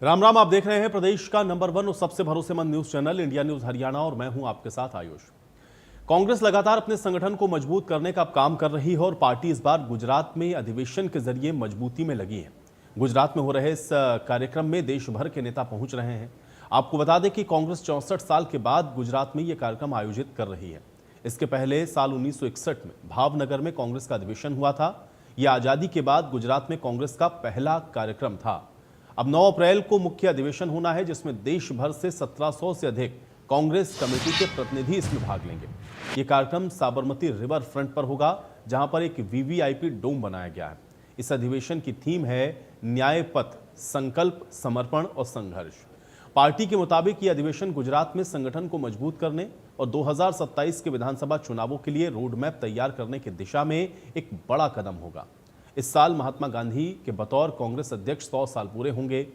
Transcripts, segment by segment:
राम राम। आप देख रहे हैं प्रदेश का नंबर 1 और सबसे भरोसेमंद news channel India news Haryana और मैं हूं आपके साथ आयुष। कांग्रेस लगातार अपने संगठन को मजबूत करने का काम कर रही है और पार्टी इस बार गुजरात में अधिवेशन के जरिए मजबूती में लगी है। गुजरात में हो रहे इस कार्यक्रम में देश भर के नेता पहुंच रहे हैं। आपको बता दें कि कांग्रेस 64 साल के बाद गुजरात में यह कार्यक्रम आयोजित कर रही है। इसके पहले साल 1961 में भावनगर में कांग्रेस का अधिवेशन हुआ था। यह आजादी के बाद गुजरात में कांग्रेस का पहला कार्यक्रम था। अब 9 अप्रैल को मुख्य अधिवेशन होना है, जिसमें देश भर से 1700 से अधिक कांग्रेस कमेटी के प्रतिनिधि इसमें भाग लेंगे। यह कार्यक्रम साबरमती रिवर फ्रंट पर होगा, जहां पर एक वीवीआईपी डोम बनाया गया है। इस अधिवेशन की थीम है न्याय पथ, संकल्प, समर्पण और संघर्ष। पार्टी के मुताबिक यह अधिवेशन गुजरात में संगठन को मजबूत करने और 2027 के विधानसभा चुनावों के लिए रोड मैप तैयार करने की दिशा में एक बड़ा कदम होगा। इस साल महात्मा गांधी के बतौर कांग्रेस अध्यक्ष 100 साल पूरे होंगे।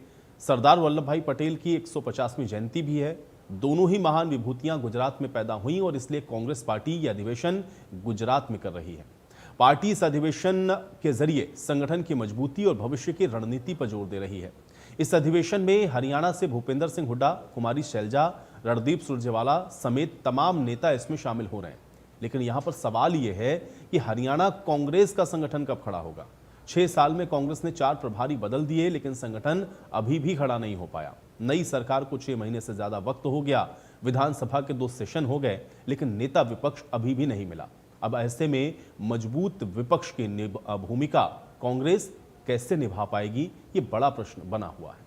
सरदार वल्लभ भाई पटेल की 150वीं जयंती भी है। दोनों ही महान विभूतियां गुजरात में पैदा हुई और इसलिए कांग्रेस पार्टी यह अधिवेशन गुजरात में कर रही है। पार्टी इस अधिवेशन के जरिए संगठन की मजबूती और भविष्य की रणनीति पर जोर दे रही है। इस अधिवेशन में हरियाणा से भूपेंद्र सिंह हुड्डा, कुमारी शैलजा, रणदीप सुरजेवाला समेत तमाम नेता इसमें शामिल हो रहे हैं। लेकिन यहां पर सवाल यह है कि हरियाणा कांग्रेस का संगठन कब खड़ा होगा। 6 साल में कांग्रेस ने 4 प्रभारी बदल दिए, लेकिन संगठन अभी भी खड़ा नहीं हो पाया। नई सरकार को 6 महीने से ज्यादा वक्त हो गया। विधानसभा के 2 सेशन हो गए, लेकिन नेता विपक्ष अभी भी नहीं मिला। अब ऐसे में मजबूत विपक्ष की भूमिका कांग्रेस कैसे निभा पाएगी, ये बड़ा प्रश्न बना हुआ है।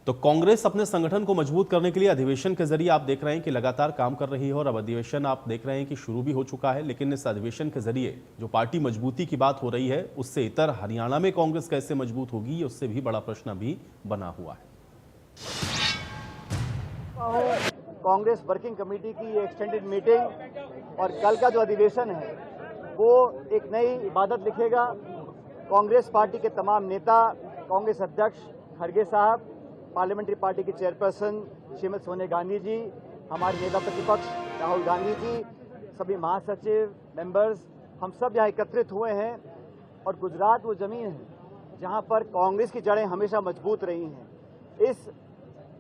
तो कांग्रेस अपने संगठन को मजबूत करने के लिए अधिवेशन के जरिए आप देख रहे हैं कि लगातार काम कर रही है और अब अधिवेशन आप देख रहे हैं कि शुरू भी हो चुका है। लेकिन इस अधिवेशन के जरिए जो पार्टी मजबूती की बात हो रही है, उससे इतर हरियाणा में कांग्रेस कैसे मजबूत होगी, उससे भी बड़ा प्रश्न अभी बना हुआ है। कांग्रेस वर्किंग कमेटी की एक्सटेंडेड मीटिंग और कल का जो अधिवेशन है वो एक नई इबादत लिखेगा। कांग्रेस पार्टी के तमाम नेता, कांग्रेस अध्यक्ष खड़गे साहब, पार्लियामेंट्री पार्टी की चेयरपर्सन श्रीमती सोनिया गांधी जी, हमारे नेता प्रतिपक्ष राहुल गांधी जी, सभी महासचिव, मेंबर्स, हम सब यहाँ एकत्रित हुए हैं। और गुजरात वो जमीन है जहाँ पर कांग्रेस की जड़ें हमेशा मजबूत रही हैं। इस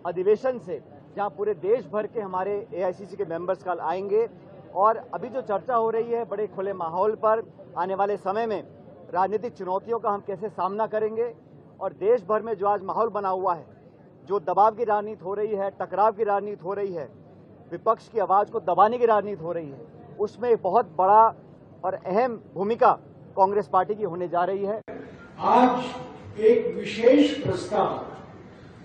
अधिवेशन से जहाँ पूरे देश भर के हमारे एआईसीसी के मेंबर्स कल आएंगे और अभी जो चर्चा हो रही है बड़े खुले माहौल पर, आने वाले समय में राजनीतिक चुनौतियों का हम कैसे सामना करेंगे और देश भर में जो आज माहौल बना हुआ है, जो दबाव की राजनीति हो रही है, टकराव की राजनीति हो रही है, विपक्ष की आवाज को दबाने की राजनीति हो रही है, उसमें एक बहुत बड़ा और अहम भूमिका कांग्रेस पार्टी की होने जा रही है। आज एक विशेष प्रस्ताव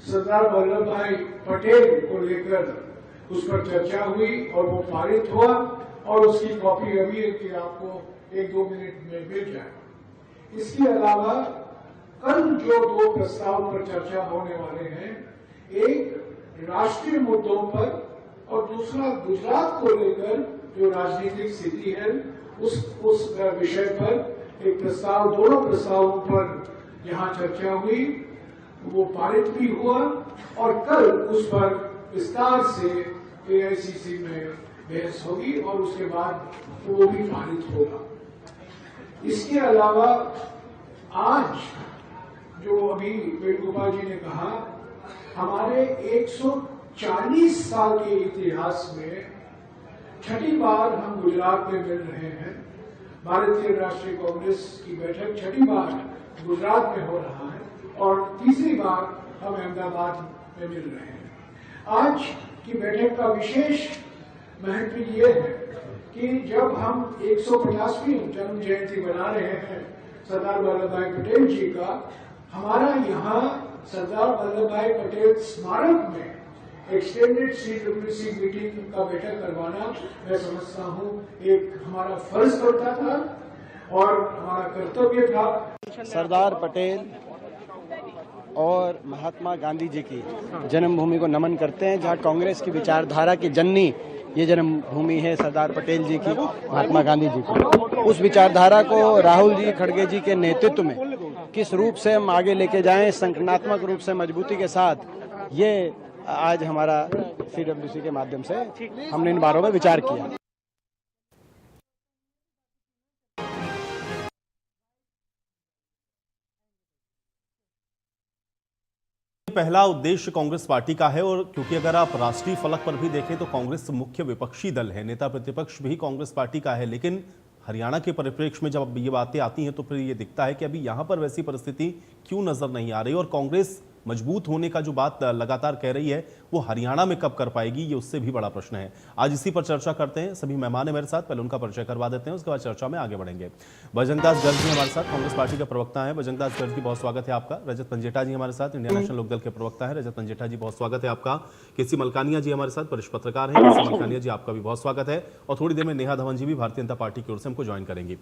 सरदार वल्लभ भाई पटेल को लेकर उस पर चर्चा हुई और वो पारित हुआ और उसकी कॉपी अभी आपको 1-2 मिनट में मिल जाएगा। इसके अलावा कल जो 2 प्रस्ताव पर चर्चा होने वाले हैं, एक राष्ट्रीय मुद्दों पर और दूसरा गुजरात को लेकर जो राजनीतिक स्थिति है उस विषय पर एक प्रस्ताव, दोनों प्रस्तावों पर यहाँ चर्चा हुई, वो पारित भी हुआ और कल उस पर विस्तार से एआईसीसी में बहस होगी और उसके बाद वो भी पारित होगा। इसके अलावा आज जो अभी वेणुगोपाल जी ने कहा, हमारे 140 साल के इतिहास में छठी बार हम गुजरात में मिल रहे हैं। भारतीय राष्ट्रीय कांग्रेस की बैठक छठी बार गुजरात में हो रहा है और तीसरी बार हम अहमदाबाद में मिल रहे हैं। आज की बैठक का विशेष महत्व ये है कि जब हम 150वीं जन्म जयंती मना रहे हैं सरदार वल्लभ भाई पटेल जी का, हमारा यहाँ सरदार वल्लभ भाई पटेल स्मारक में एक्सटेंडेड सीडब्ल्यूसी मीटिंग का बैठक करवाना मैं समझता हूँ एक हमारा फर्ज बनता था और हमारा कर्तव्य था। सरदार पटेल और महात्मा गांधी जी की जन्मभूमि को नमन करते हैं, जहां कांग्रेस की विचारधारा की जननी ये जन्मभूमि है सरदार पटेल जी की, महात्मा गांधी जी की। उस विचारधारा को राहुल जी खड़गे जी के नेतृत्व में किस रूप से हम आगे लेके जाएं, संगठनात्मक रूप से मजबूती के साथ, ये आज हमारा सीडब्ल्यूसी के माध्यम से हमने इन बारों में विचार किया। पहला उद्देश्य कांग्रेस पार्टी का है, और क्योंकि अगर आप राष्ट्रीय फलक पर भी देखें तो कांग्रेस मुख्य विपक्षी दल है, नेता प्रतिपक्ष भी कांग्रेस पार्टी का है। लेकिन हरियाणा के परिप्रेक्ष्य में जब ये बातें आती हैं तो फिर ये दिखता है कि अभी यहां पर वैसी परिस्थिति क्यों नजर नहीं आ रही, और कांग्रेस मजबूत होने का जो बात लगातार कह रही है वो हरियाणा में कब कर पाएगी, ये उससे भी बड़ा प्रश्न है। आज इसी पर चर्चा करते हैं। सभी मेहमान है मेरे साथ, पहले उनका परिचय करवा देते हैं, उसके बाद चर्चा में आगे बढ़ेंगे। बजरंग दास गर्ग जी हमारे साथ, कांग्रेस पार्टी के प्रवक्ता है। बजरंग दास गर्ग जी बहुत स्वागत है आपका। रजत पंजेटा जी हमारे साथ, इंडियन नेशनल लोकदल के प्रवक्ता है। रजत पंजेटा जी बहुत स्वागत है आपका। केसी मलकानिया जी हमारे साथ, वरिष्ठ पत्रकार हैं। केसी मलकानिया जी आपका भी बहुत स्वागत है। और थोड़ी देर में नेहा धवन जी भी भारतीय जनता पार्टी की ओर से हमको ज्वाइन करेंगी।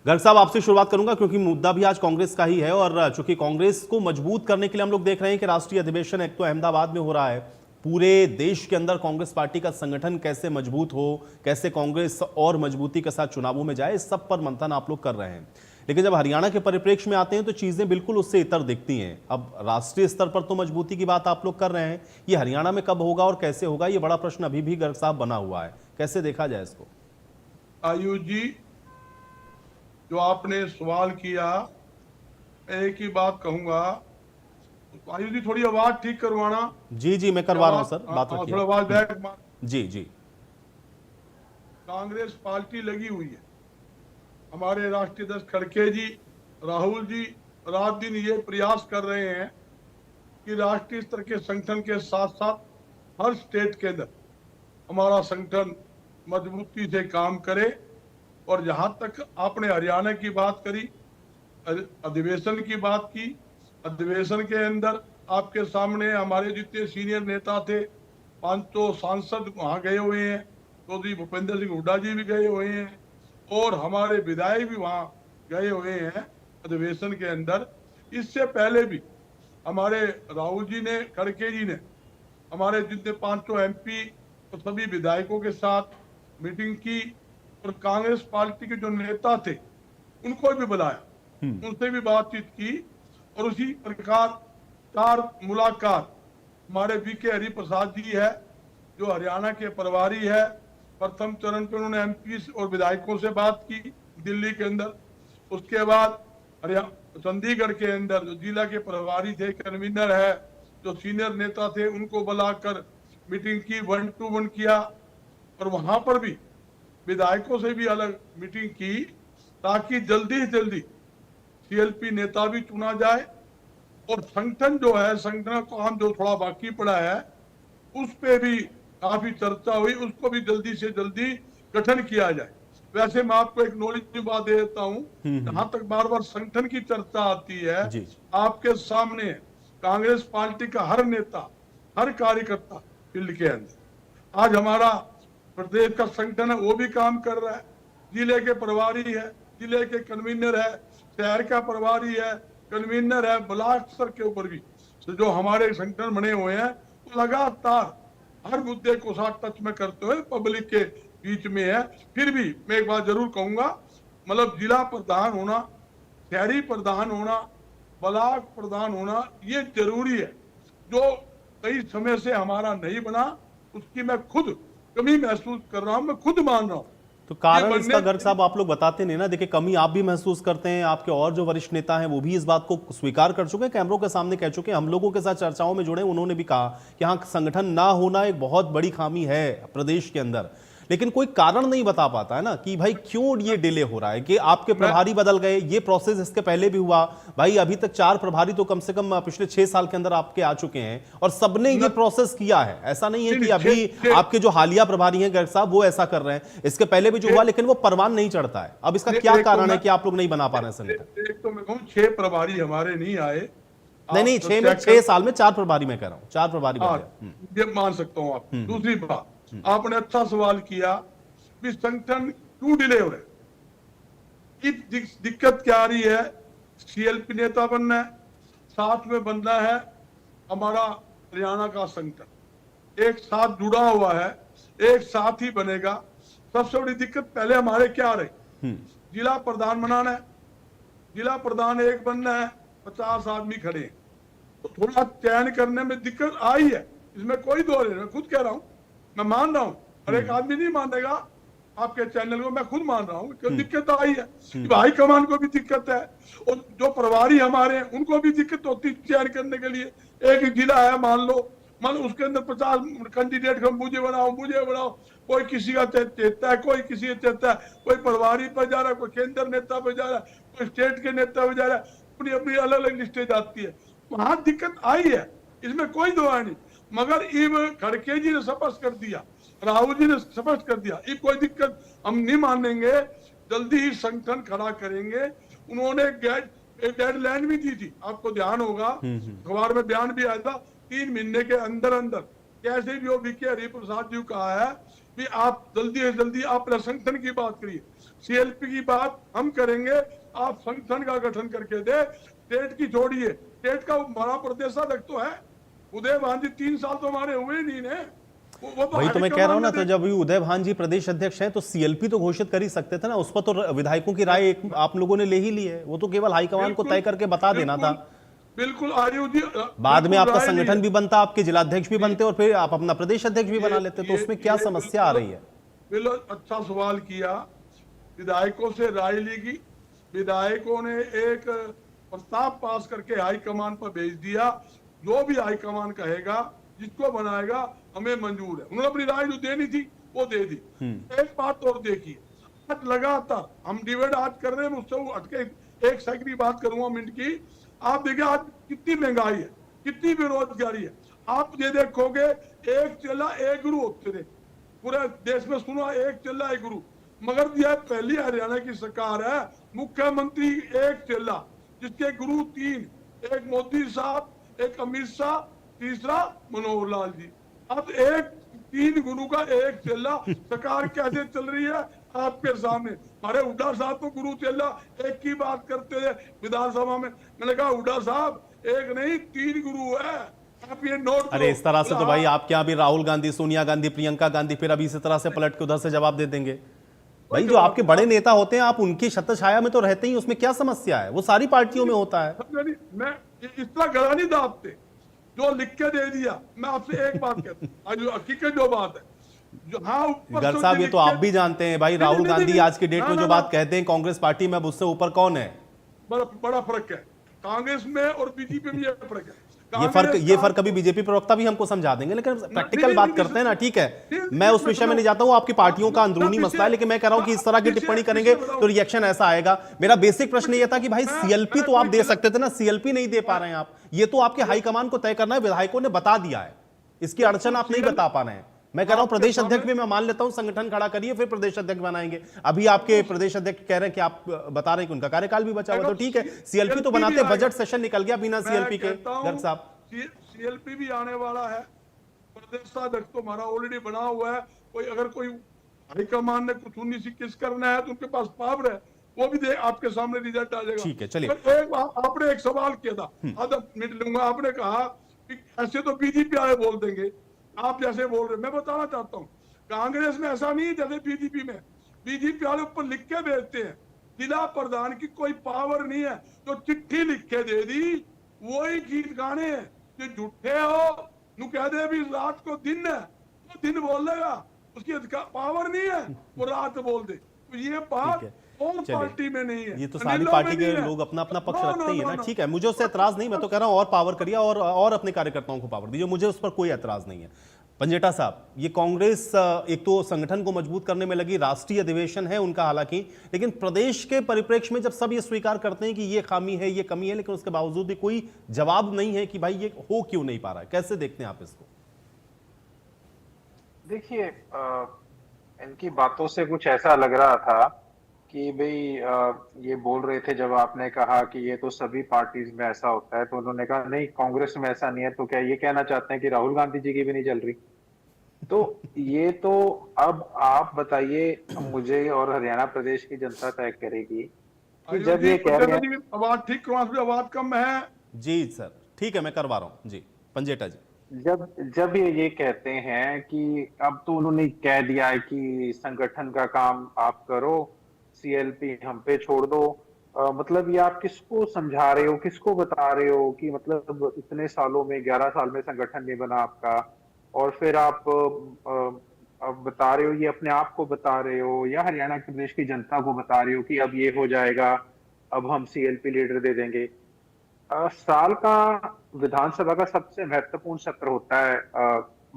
गर्ग साहब, आपसे शुरुआत करूंगा क्योंकि मुद्दा भी आज कांग्रेस का ही है, और चूंकि कांग्रेस को मजबूत करने के लिए हम लोग देख रहे हैं कि राष्ट्रीय अधिवेशन एक तो अहमदाबाद में हो रहा है, पूरे देश के अंदर कांग्रेस पार्टी का संगठन कैसे मजबूत हो, कैसे कांग्रेस और मजबूती के साथ चुनावों में जाए, इस सब पर मंथन आप लोग कर रहे हैं। लेकिन जब हरियाणा के परिप्रेक्ष्य में आते हैं तो चीजें बिल्कुल उससे इतर दिखती हैं। अब राष्ट्रीय स्तर पर तो मजबूती की बात आप लोग कर रहे हैं, ये हरियाणा में कब होगा और कैसे होगा, ये बड़ा प्रश्न अभी भी गर्ग साहब बना हुआ है। कैसे देखा जाए इसको? आयुष जी, जो आपने सवाल किया, एक ही बात कहूंगा। आयुष जी, थोड़ी आवाज ठीक करवाना। जी जी, मैं करवा रहा हूं सर, बात रखिए। थोड़ा आवाज बैक। जी जी। कांग्रेस पार्टी लगी हुई है। हमारे राष्ट्रीय अध्यक्ष खड़गे जी, राहुल जी रात दिन ये प्रयास कर रहे हैं कि राष्ट्रीय स्तर के संगठन के साथ साथ हर स्टेट के अंदर हमारा संगठन मजबूती से काम करे। और जहां तक आपने हरियाणा की बात करी, अधिवेशन की बात की, अधिवेशन के अंदर आपके सामने हमारे जितने सीनियर नेता थे, 500 सांसद वहां गए हुए हैं, चौधरी भूपेंद्र सिंह हुड्डा जी भी गए हुए हैं, और हमारे विधायक भी वहां गए हुए हैं अधिवेशन के अंदर। इससे पहले भी हमारे राहुल जी ने, खड़गे जी ने हमारे जितने 500 MP और सभी विधायकों के साथ मीटिंग की, और कांग्रेस पार्टी के जो नेता थे उनको भी बुलाया, उनसे भी बातचीत की। और उसी प्रकार 4 मुलाकात हमारे VK हरिप्रसाद जी है, जो हरियाणा के प्रभारी है। प्रथम चरण पे उन्होंने MP और विधायकों से बात की दिल्ली के अंदर। उसके बाद चंडीगढ़ के अंदर जो जिला के प्रभारी थे, कन्वीनर है, जो सीनियर नेता थे, उनको बुलाकर मीटिंग की, 1-to-1 किया। और वहां पर भी विधायकों से भी अलग मीटिंग की, ताकि जल्दी से जल्दी CLP नेता भी चुना जाए। और संगठन जो है, संगठन का काम जो थोड़ा बाकी पड़ा है, उस पे भी काफी चर्चा हुई, उसको भी जल्दी से जल्दी गठन किया जाए। वैसे मैं आपको एक नॉलेज की बात दे देता हूँ, जहां तक बार बार संगठन की चर्चा आती है, आपके सामने कांग्रेस पार्टी का हर नेता, हर कार्यकर्ता फील्ड के अंदर आज हमारा प्रदेश का संगठन है, वो भी काम कर रहा है। जिले के प्रभारी है, जिले के कन्वीनर है, शहर का प्रभारी है, कन्वीनर है, ब्लॉक स्तर के ऊपर भी जो हमारे संगठन बने हुए हैं, वो लगातार हर मुद्दे को साथ टच में करते हुए पब्लिक के बीच में है। फिर भी मैं एक बात जरूर कहूंगा, मतलब जिला प्रधान होना, शहरी प्रधान होना, ब्लॉक प्रधान होना, ये जरूरी है, जो कई समय से हमारा नहीं बना। उसकी मैं खुद कमी महसूस कर रहा हूं, मैं खुद मान रहा हूं। तो कारण इसका गर्ग साहब आप लोग बताते नहीं ना। देखिए, कमी आप भी महसूस करते हैं, आपके और जो वरिष्ठ नेता हैं वो भी इस बात को स्वीकार कर चुके हैं, कैमरों के सामने कह चुके हैं, हम लोगों के साथ चर्चाओं में जुड़े, उन्होंने भी कहा कि हाँ, संगठन ना होना एक बहुत बड़ी खामी है प्रदेश के अंदर। लेकिन कोई कारण नहीं बता पाता है ना कि भाई क्यों ये डिले हो रहा है, कि आपके प्रभारी बदल गए, ये प्रोसेस इसके पहले भी हुआ भाई। अभी तक 4 प्रभारी तो कम से कम पिछले 6 साल के अंदर आपके आ चुके हैं, और सबने ये प्रोसेस किया है। ऐसा नहीं है कि अभी आपके जो हालिया प्रभारी हैं गर्ग साहब वो ऐसा कर रहे हैं, इसके पहले भी जो हुआ, लेकिन वो परवान नहीं चढ़ता है। अब इसका क्या कारण है कि आप लोग नहीं बना पा रहे हैं संगठन? एक तो मैं कहूं 6 प्रभारी हमारे नहीं आए। नहीं, 6 साल में 4 प्रभारी मैं कह रहा हूं, 4 प्रभारी ये मान सकता हूं आप। दूसरी बात, आपने अच्छा सवाल किया कि संगठन क्यों डिले हो रहे, दिक्कत क्या आ रही है। CLP नेता बनना है, साथ में बनना है हमारा हरियाणा का संगठन, एक साथ जुड़ा हुआ है, एक साथ ही बनेगा। सबसे बड़ी दिक्कत पहले हमारे क्या रही, जिला प्रधान बनाना है, जिला प्रधान एक बनना है, 50 आदमी खड़े हैं, तो थोड़ा चयन करने में दिक्कत आई है, इसमें कोई दो नहीं। मैं खुद कह रहा हूं, मैं मान रहा हूं, और एक आदमी नहीं मानेगा आपके चैनल को, मैं खुद मान रहा हूँ कि दिक्कत आई है। हाई कमान को भी दिक्कत है, और जो प्रभारी हमारे हैं उनको भी दिक्कत होती है चयन करने के लिए, एक ही जिला है मान लो उसके अंदर 50 कैंडिडेट मुझे बनाओ, कोई किसी का चेता है, कोई किसी का चेता है, कोई प्रभारी पर जा रहा है, कोई केंद्र नेता पर जा रहा है, कोई स्टेट के नेता पर जा रहा है, अपनी अपनी अलग अलग लिस्टें जाती है। वहां दिक्कत आई है, इसमें कोई दो नहीं, मगर इब खड़गे जी ने स्पष्ट कर दिया, राहुल जी ने स्पष्ट कर दिया, इब कोई दिक्कत हम नहीं मानेंगे, जल्दी ही संगठन खड़ा करेंगे। उन्होंने एक डेडलाइन भी दी थी, आपको ध्यान होगा, अखबार में बयान भी आया था, 3 महीने के अंदर अंदर कैसे भी हो बीके हरिप्रसाद जी कहा है कि आप जल्दी से जल्दी आप संगठन की बात करिए, सीएलपी की बात हम करेंगे, आप संगठन का गठन करके दे, स्टेट की छोड़िए, स्टेट का हमारा प्रदेशाध्यक्ष तो है उदय भान जी, 3 साल तो हमारे हुए ही नहीं है। वो तो वही तो मैं कह रहा हूं ना, तो जब उदय भान जी प्रदेश अध्यक्ष हैं तो सीएलपी तो घोषित कर ही सकते थे ना, उस पर तो विधायकों की राय आप लोगों ने ले ही ली है, वो तो केवल हाईकमान को तय करके बता देना था। बिल्कुल आयुष जी, बाद में आपका संगठन भी बनता, आपके जिलाध्यक्ष भी बनते और फिर आप अपना प्रदेश अध्यक्ष भी बना लेते, तो उसमें क्या समस्या आ रही है? बिल्कुल अच्छा सवाल किया, विधायकों से राय ली गई, विधायकों ने एक प्रस्ताव पास करके हाईकमान पर भेज दिया, जो भी हाईकमान कहेगा, जिसको बनाएगा हमें मंजूर है। उन्होंने अपनी राय जो देनी थी वो दे दी। एक बात और देखिए, आज लगातार हम डिबेट आज कर रहे हैं, मुझसे हटके 1 सेकंड की बात करूंगा मिनट की, आप देखिए आज कितनी महंगाई है, कितनी बेरोजगारी है, आप ये देखोगे एक चेला एक गुरु होते थे, पूरे देश में सुना एक चेला एक गुरु, मगर यह पहली हरियाणा की सरकार है, मुख्यमंत्री एक चेला, जिसके गुरु 3, एक मोदी साहब, एक अमित शाह, तीसरा मनोहर लाल जी। अब 3 गुरु का एक चेला, सरकार कैसे चल रही है आपके सामने। हमारे हुड्डा साहब तो गुरु चेला एक की बात करते थे विधानसभा में, मैंने कहा हुड्डा साहब एक नहीं 3 गुरु है, आप ये नोट करो। अरे इस तरह से तो भाई आपके यहाँ भी राहुल गांधी, सोनिया गांधी, प्रियंका गांधी फिर अभी इसी तरह से पलट के उधर से जवाब दे देंगे। भाई जो आपके बड़े नेता होते हैं आप उनकी छत्रछाया में तो रहते ही, उसमें क्या समस्या है? वो सारी पार्टियों में होता है। मैं इस तरह गला नहीं दाबते, जो लिख के दे दिया। मैं आपसे एक बात कहता हूँ, हकीकत जो बात है, गर साहब ये तो आप भी जानते हैं भाई, राहुल गांधी आज की डेट में जो बात कहते हैं कांग्रेस पार्टी में, अब उससे ऊपर कौन है? बड़ा फर्क है कांग्रेस में और बीजेपी में, फर्क है। ये फर्क अभी बीजेपी प्रवक्ता भी हमको समझा देंगे, लेकिन प्रैक्टिकल बात करते हैं ना, ठीक है। मैं उस विषय में नहीं जाता हूं, आपकी पार्टियों का अंदरूनी मसला है, लेकिन मैं कह रहा हूं कि इस तरह की टिप्पणी करेंगे तो रिएक्शन ऐसा आएगा। मेरा बेसिक प्रश्न ये था कि भाई सीएलपी तो आप दे सकते थे ना, सीएलपी नहीं दे पा रहे हैं आप, ये तो आपके हाईकमान को तय करना है, विधायकों ने बता दिया है, इसकी अड़चन आप नहीं बता पा रहे हैं। मैं कह रहा हूं प्रदेश अध्यक्ष भी मैं मान लेता हूं, संगठन खड़ा करिए फिर प्रदेश अध्यक्ष बनाएंगे। अभी आपके प्रदेश अध्यक्ष कह रहे हैं कि आप बता रहे हैं कि उनका कार्यकाल भी बचा हुआ, तो ठीक है सीएलपी तो बनाते, बजट सेशन निकल गया बिना सीएलपी के। गर्ग साहब सीएलपी भी आने वाला है, प्रदेशाध्यक्ष तो हमारा ऑलरेडी बना हुआ है, अगर कोई हाईकमान ने कुछ 19 किस करना है तो उनके पास पावर है, वो भी आपके सामने रिजल्ट आ जाएगा। ठीक है चलिए। आपने एक सवाल किया था, आधा मिनट लूंगा, आपने कहा कि ऐसे तो बीजेपी वाले बोल देंगे, आप जैसे बोल रहे, मैं बताना चाहता हूँ कांग्रेस में ऐसा नहीं है जैसे बीजेपी में, बीजेपी वाले ऊपर लिख के भेजते हैं, जिला प्रधान की कोई पावर नहीं है, जो चिट्ठी लिख के दे दी वही गीत गाने हैं, जो झूठे हो नु कह दे भी रात को दिन है तो दिन बोल देगा, उसकी पावर नहीं है वो रात बोल दे, तो ये बात और पार्टी में नहीं है, ये तो सारी पार्टी के लोग अपना अपना पक्ष रखते ही है ना, ठीक है, मुझे उससे एतराज नहीं, मैं तो कह रहा हूं और पावर करिए और अपने कार्यकर्ताओं को पावर दीजिए, मुझे उस पर कोई एतराज नहीं है। पंजेटा साहब, ये कांग्रेस एक तो संगठन को मजबूत करने में लगी, राष्ट्रीय अधिवेशन है उनका हालांकि, लेकिन प्रदेश के परिप्रेक्ष्य में जब सब ये स्वीकार करते हैं कि ये खामी है, ये कमी है, लेकिन उसके बावजूद भी कोई जवाब नहीं है कि भाई ये हो क्यों नहीं पा रहा है, कैसे देखते हैं आप इसको? देखिए इनकी बातों से कुछ ऐसा लग रहा था कि भाई ये बोल रहे थे, जब आपने कहा कि ये तो सभी पार्टीज में ऐसा होता है, तो उन्होंने कहा नहीं कांग्रेस में ऐसा नहीं है, तो क्या ये कहना चाहते हैं कि राहुल गांधी जी की भी नहीं चल रही? तो ये तो अब आप बताइए मुझे और हरियाणा प्रदेश की जनता तय करेगी कि जब ये कह रहे हैं, आवाज ठीक करो, आवाज कम है जी सर, ठीक है मैं करवा रहा हूँ जी। पंजेटा जी, जब ये कहते हैं कि अब तो उन्होंने कह दिया है कि संगठन का काम आप करो, सीएलपी हम पे छोड़ दो, मतलब ये आप किसको समझा रहे हो, किसको बता रहे हो कि मतलब इतने सालों में 11 साल में संगठन नहीं बना आपका, और फिर आप बता रहे हो, ये अपने आप को बता रहे हो या हरियाणा प्रदेश की जनता को बता रहे हो कि अब ये हो जाएगा, अब हम सीएलपी लीडर दे देंगे? साल का विधानसभा का सबसे महत्वपूर्ण सत्र होता है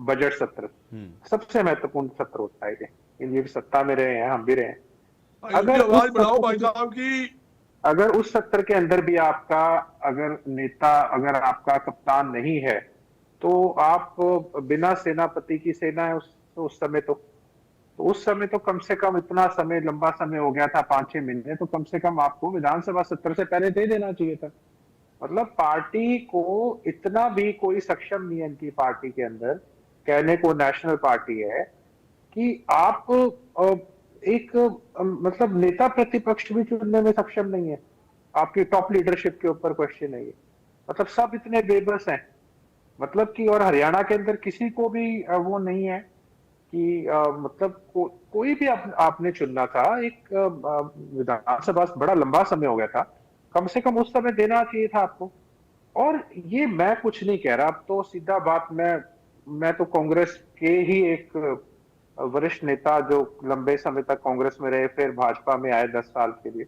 बजट सत्र। सबसे महत्वपूर्ण सत्र होता है ये भी सत्ता में रहे हैं, हम भी रहे हैं। अगर आवाज बढ़ाओ भाई साहब की। अगर उस सत्र के अंदर भी आपका अगर नेता, अगर आपका कप्तान नहीं है, तो आप बिना सेनापति की सेना है उस समय तो उस समय तो कम से कम इतना समय, लंबा समय हो गया था 5-6 महीने, तो कम से कम आपको विधानसभा सत्र से पहले दे देना चाहिए था। मतलब पार्टी को इतना भी कोई सक्षम नहीं है इनकी पार्टी के अंदर, कहने को नेशनल पार्टी है, कि आप एक मतलब नेता प्रतिपक्ष भी चुनने में सक्षम नहीं है। आपकी टॉप लीडरशिप के ऊपर क्वेश्चन है ये। मतलब सब इतने बेबस हैं, मतलब कि और हरियाणा के अंदर किसी को भी वो नहीं है कि मतलब कोई भी आपने चुनना था। एक विधानसभा बड़ा लंबा समय हो गया था, कम से कम उस समय देना चाहिए था आपको। और ये मैं कुछ नहीं कह रहा, अब तो सीधा बात, मैं तो कांग्रेस के ही एक वरिष्ठ नेता जो लंबे समय तक कांग्रेस में रहे, फिर भाजपा में आए 10 साल के लिए,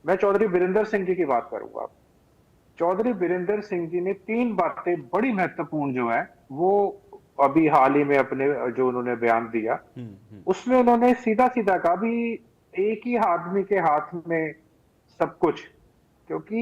मैं चौधरी बीरेंद्र सिंह जी की बात करूंगा। चौधरी बीरेंद्र सिंह जी ने 3 बातें बड़ी महत्वपूर्ण जो है वो अभी हाल ही में अपने जो उन्होंने बयान दिया, उसमें उन्होंने सीधा सीधा कहा भी एक ही आदमी के हाथ में सब कुछ, क्योंकि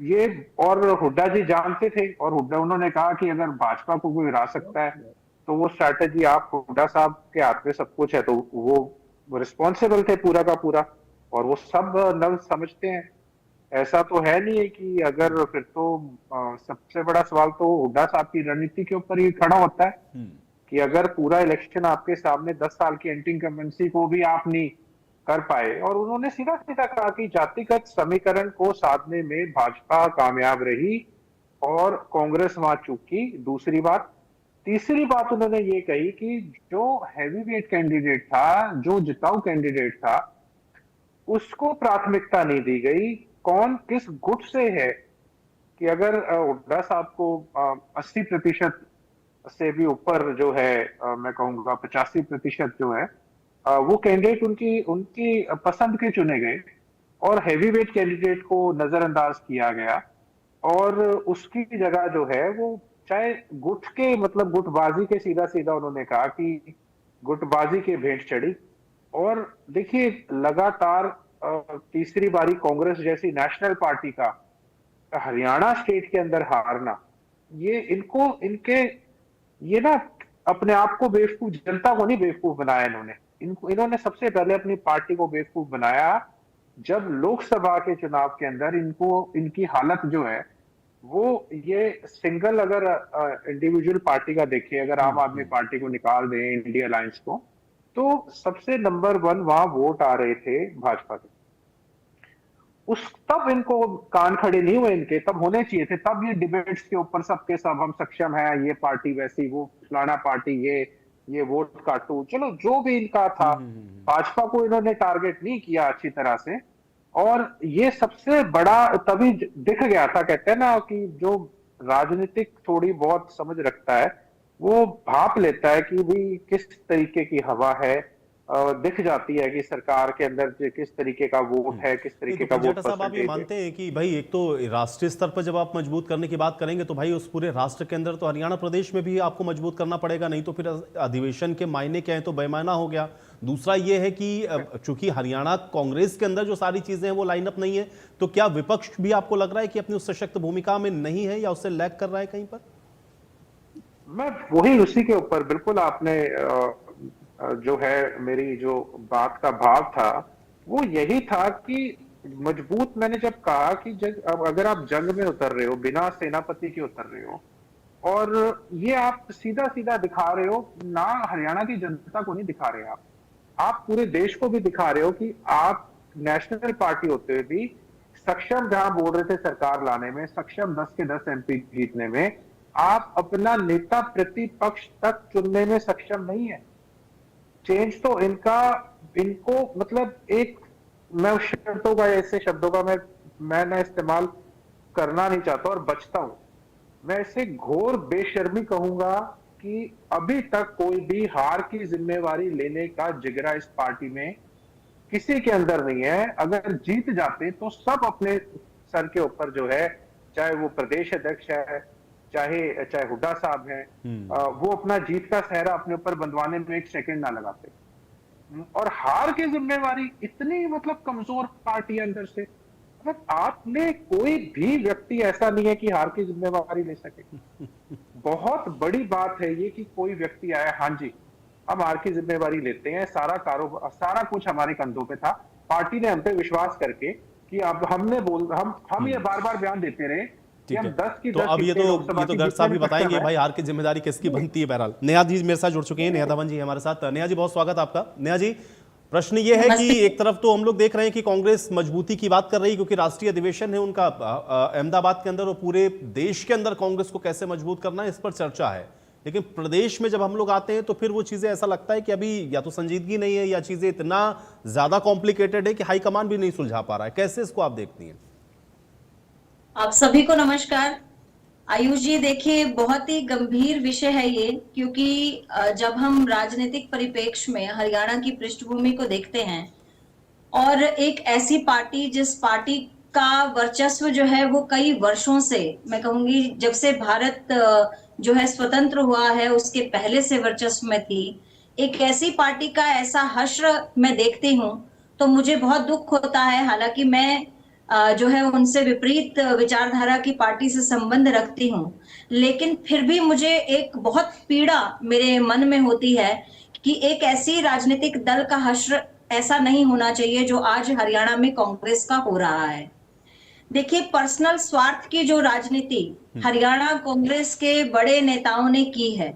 ये और हुड्डा जी जानते थे, और हुड्डा उन्होंने कहा कि अगर भाजपा को कोई हरा सकता है तो वो स्ट्रैटेजी, आप हुड्डा साहब के हाथ में सब कुछ है, तो वो रिस्पॉन्सिबल थे पूरा का पूरा, और वो सब नल समझते हैं। ऐसा तो है नहीं है कि अगर, फिर तो सबसे बड़ा सवाल तो हुड्डा साहब की रणनीति के ऊपर ही खड़ा होता है कि अगर पूरा इलेक्शन आपके सामने 10 साल की एंटी इनकम्बेंसी को भी आप नहीं कर पाए, और उन्होंने सीधा सीधा कहा कि जातिगत समीकरण को साधने में भाजपा कामयाब रही और कांग्रेस वहां चूकी। दूसरी बात, तीसरी बात उन्होंने ये कही कि जो हैवीवेट कैंडिडेट था, जो जिताऊ कैंडिडेट था, उसको प्राथमिकता नहीं दी गई। कौन किस गुट से है, कि अगर हुड्डा साहब को 80% से भी ऊपर जो है, मैं कहूंगा 85% जो है, वो कैंडिडेट उनकी पसंद के चुने गए, और हैवीवेट कैंडिडेट को नजरअंदाज किया गया, और उसकी जगह जो है वो चाहे गुट के, मतलब गुटबाजी के, सीधा सीधा उन्होंने कहा कि गुटबाजी के भेंट चढ़ी। और देखिए, लगातार तीसरी बारी कांग्रेस जैसी नेशनल पार्टी का हरियाणा स्टेट के अंदर हारना, ये ये ना अपने आप को बेवकूफ, जनता को नहीं बेवकूफ बनाया इन्होंने सबसे पहले अपनी पार्टी को बेवकूफ बनाया जब लोकसभा के चुनाव के अंदर इनकी हालत जो है वो, ये सिंगल, अगर इंडिविजुअल पार्टी का देखिए, अगर आम आदमी पार्टी को निकाल दें, इंडिया अलायंस को, तो सबसे नंबर 1 वहां वोट आ रहे थे भाजपा के। तब इनको कान खड़े नहीं हुए इनके, तब होने चाहिए थे। तब ये डिबेट्स के ऊपर सबके सब हम सक्षम हैं, ये पार्टी वैसी, वो फलाना पार्टी, ये वोट काटू, चलो जो भी इनका था, भाजपा को इन्होंने टारगेट नहीं किया अच्छी तरह से। और ये सबसे बड़ा तभी दिख गया था, कहते हैं ना कि जो राजनीतिक थोड़ी बहुत समझ रखता है वो भाप लेता है कि भाई किस तरीके की हवा है, दिख जाती है कि सरकार के अंदर किस तरीके का वोट है, किस तरीके का वोट साहब, आप ये मानते हैं कि भाई एक तो राष्ट्रीय स्तर पर जब आप मजबूत करने की बात करेंगे तो भाई उस पूरे राष्ट्र के अंदर तो हरियाणा प्रदेश में भी आपको मजबूत करना पड़ेगा, नहीं तो फिर अधिवेशन के मायने क्या है, तो बेमायना हो गया। दूसरा ये है कि चूंकि हरियाणा कांग्रेस के अंदर जो सारी चीजें हैं वो लाइनअप नहीं है, तो क्या विपक्ष भी आपको लग रहा है कि अपनी उस सशक्त भूमिका में नहीं है या उससे लैग कर रहा है कहीं पर? मैं वही उसी के ऊपर, बिल्कुल आपने जो है, मेरी जो बात का भाव था वो यही था कि मजबूत, मैंने जब कहा कि अगर आप जंग में उतर रहे हो, बिना सेनापति के उतर रहे हो, और ये आप सीधा सीधा दिखा रहे हो, ना हरियाणा की जनता को नहीं दिखा रहे आप पूरे देश को भी दिखा रहे हो कि आप नेशनल पार्टी होते हुए भी सक्षम, जहां बोल रहे थे सरकार लाने में, सक्षम 10 के 10 MP जीतने में, आप अपना नेता प्रतिपक्ष तक चुनने में सक्षम नहीं है। चेंज तो इनको मतलब एक, मैं शब्दों का, ऐसे शब्दों का मैं ना इस्तेमाल करना नहीं चाहता और बचता हूं, मैं इसे घोर बेशर्मी कहूंगा कि अभी तक कोई भी हार की जिम्मेवारी लेने का जिगरा इस पार्टी में किसी के अंदर नहीं है। अगर जीत जाते तो सब अपने सर के ऊपर जो है चाहे वो प्रदेश अध्यक्ष है, चाहे हुड्डा साहब हैं, वो अपना जीत का सहरा अपने ऊपर बंधवाने में एक सेकंड ना लगाते। और हार की जिम्मेवारी इतनी मतलब कमजोर पार्टी अंदर से, मतलब आप में कोई भी व्यक्ति ऐसा नहीं है कि हार की जिम्मेवारी ले सके। बहुत बड़ी बात है ये कि कोई व्यक्ति आया, हाँ जी हम हार की जिम्मेवारी लेते हैं, सारा कारोबार सारा कुछ हमारे कंधों पे था, पार्टी ने हम पे विश्वास करके कि अब हमने हम ये बार बार बयान देते रहे कि हम 10 की 10 तो अब ये तो गर्ग साहब ही बताएंगे भाई हार की जिम्मेदारी किसकी बनती है। बहरहाल नेहा जी मेरे साथ जुड़ चुके हैं, नेहा धवन जी हमारे साथ। नेहा जी बहुत स्वागत आपका। नेहा जी प्रश्न ये है कि एक तरफ तो हम लोग देख रहे हैं कि कांग्रेस मजबूती की बात कर रही है क्योंकि राष्ट्रीय अधिवेशन है उनका अहमदाबाद के अंदर और पूरे देश के अंदर कांग्रेस को कैसे मजबूत करना है इस पर चर्चा है। लेकिन प्रदेश में जब हम लोग आते हैं तो फिर वो चीजें ऐसा लगता है कि अभी या तो संजीदगी नहीं है या चीजें इतना ज्यादा कॉम्प्लिकेटेड है कि हाईकमान भी नहीं सुलझा पा रहा है। कैसे इसको आप देखती हैं? आप सभी को नमस्कार। आयुष जी देखिए बहुत ही गंभीर विषय है ये, क्योंकि जब हम राजनीतिक परिप्रेक्ष्य में हरियाणा की पृष्ठभूमि को देखते हैं और एक ऐसी पार्टी जिस पार्टी का वर्चस्व जो है वो कई वर्षों से, मैं कहूंगी जब से भारत जो है स्वतंत्र हुआ है उसके पहले से वर्चस्व में थी, एक ऐसी पार्टी का ऐसा हश्र मैं देखती हूँ तो मुझे बहुत दुख होता है। हालांकि मैं जो है उनसे विपरीत विचारधारा की पार्टी से संबंध रखती हूँ, लेकिन फिर भी मुझे एक बहुत पीड़ा मेरे मन में होती है कि एक ऐसी राजनीतिक दल का हश्र ऐसा नहीं होना चाहिए जो आज हरियाणा में कांग्रेस का हो रहा है। देखिए पर्सनल स्वार्थ की जो राजनीति हरियाणा कांग्रेस के बड़े नेताओं ने की है,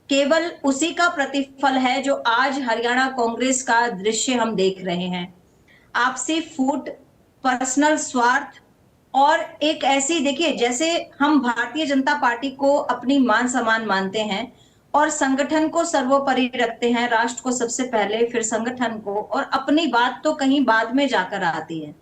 केवल उसी का प्रतिफल है जो आज हरियाणा कांग्रेस का दृश्य हम देख रहे हैं। आपसी फूट, पर्सनल स्वार्थ और एक ऐसी, देखिए जैसे हम भारतीय जनता पार्टी को अपनी मान सम्मान मानते हैं और संगठन को सर्वोपरि रखते हैं, राष्ट्र को सबसे पहले फिर संगठन को, और अपनी बात तो कहीं बाद में जाकर आती है।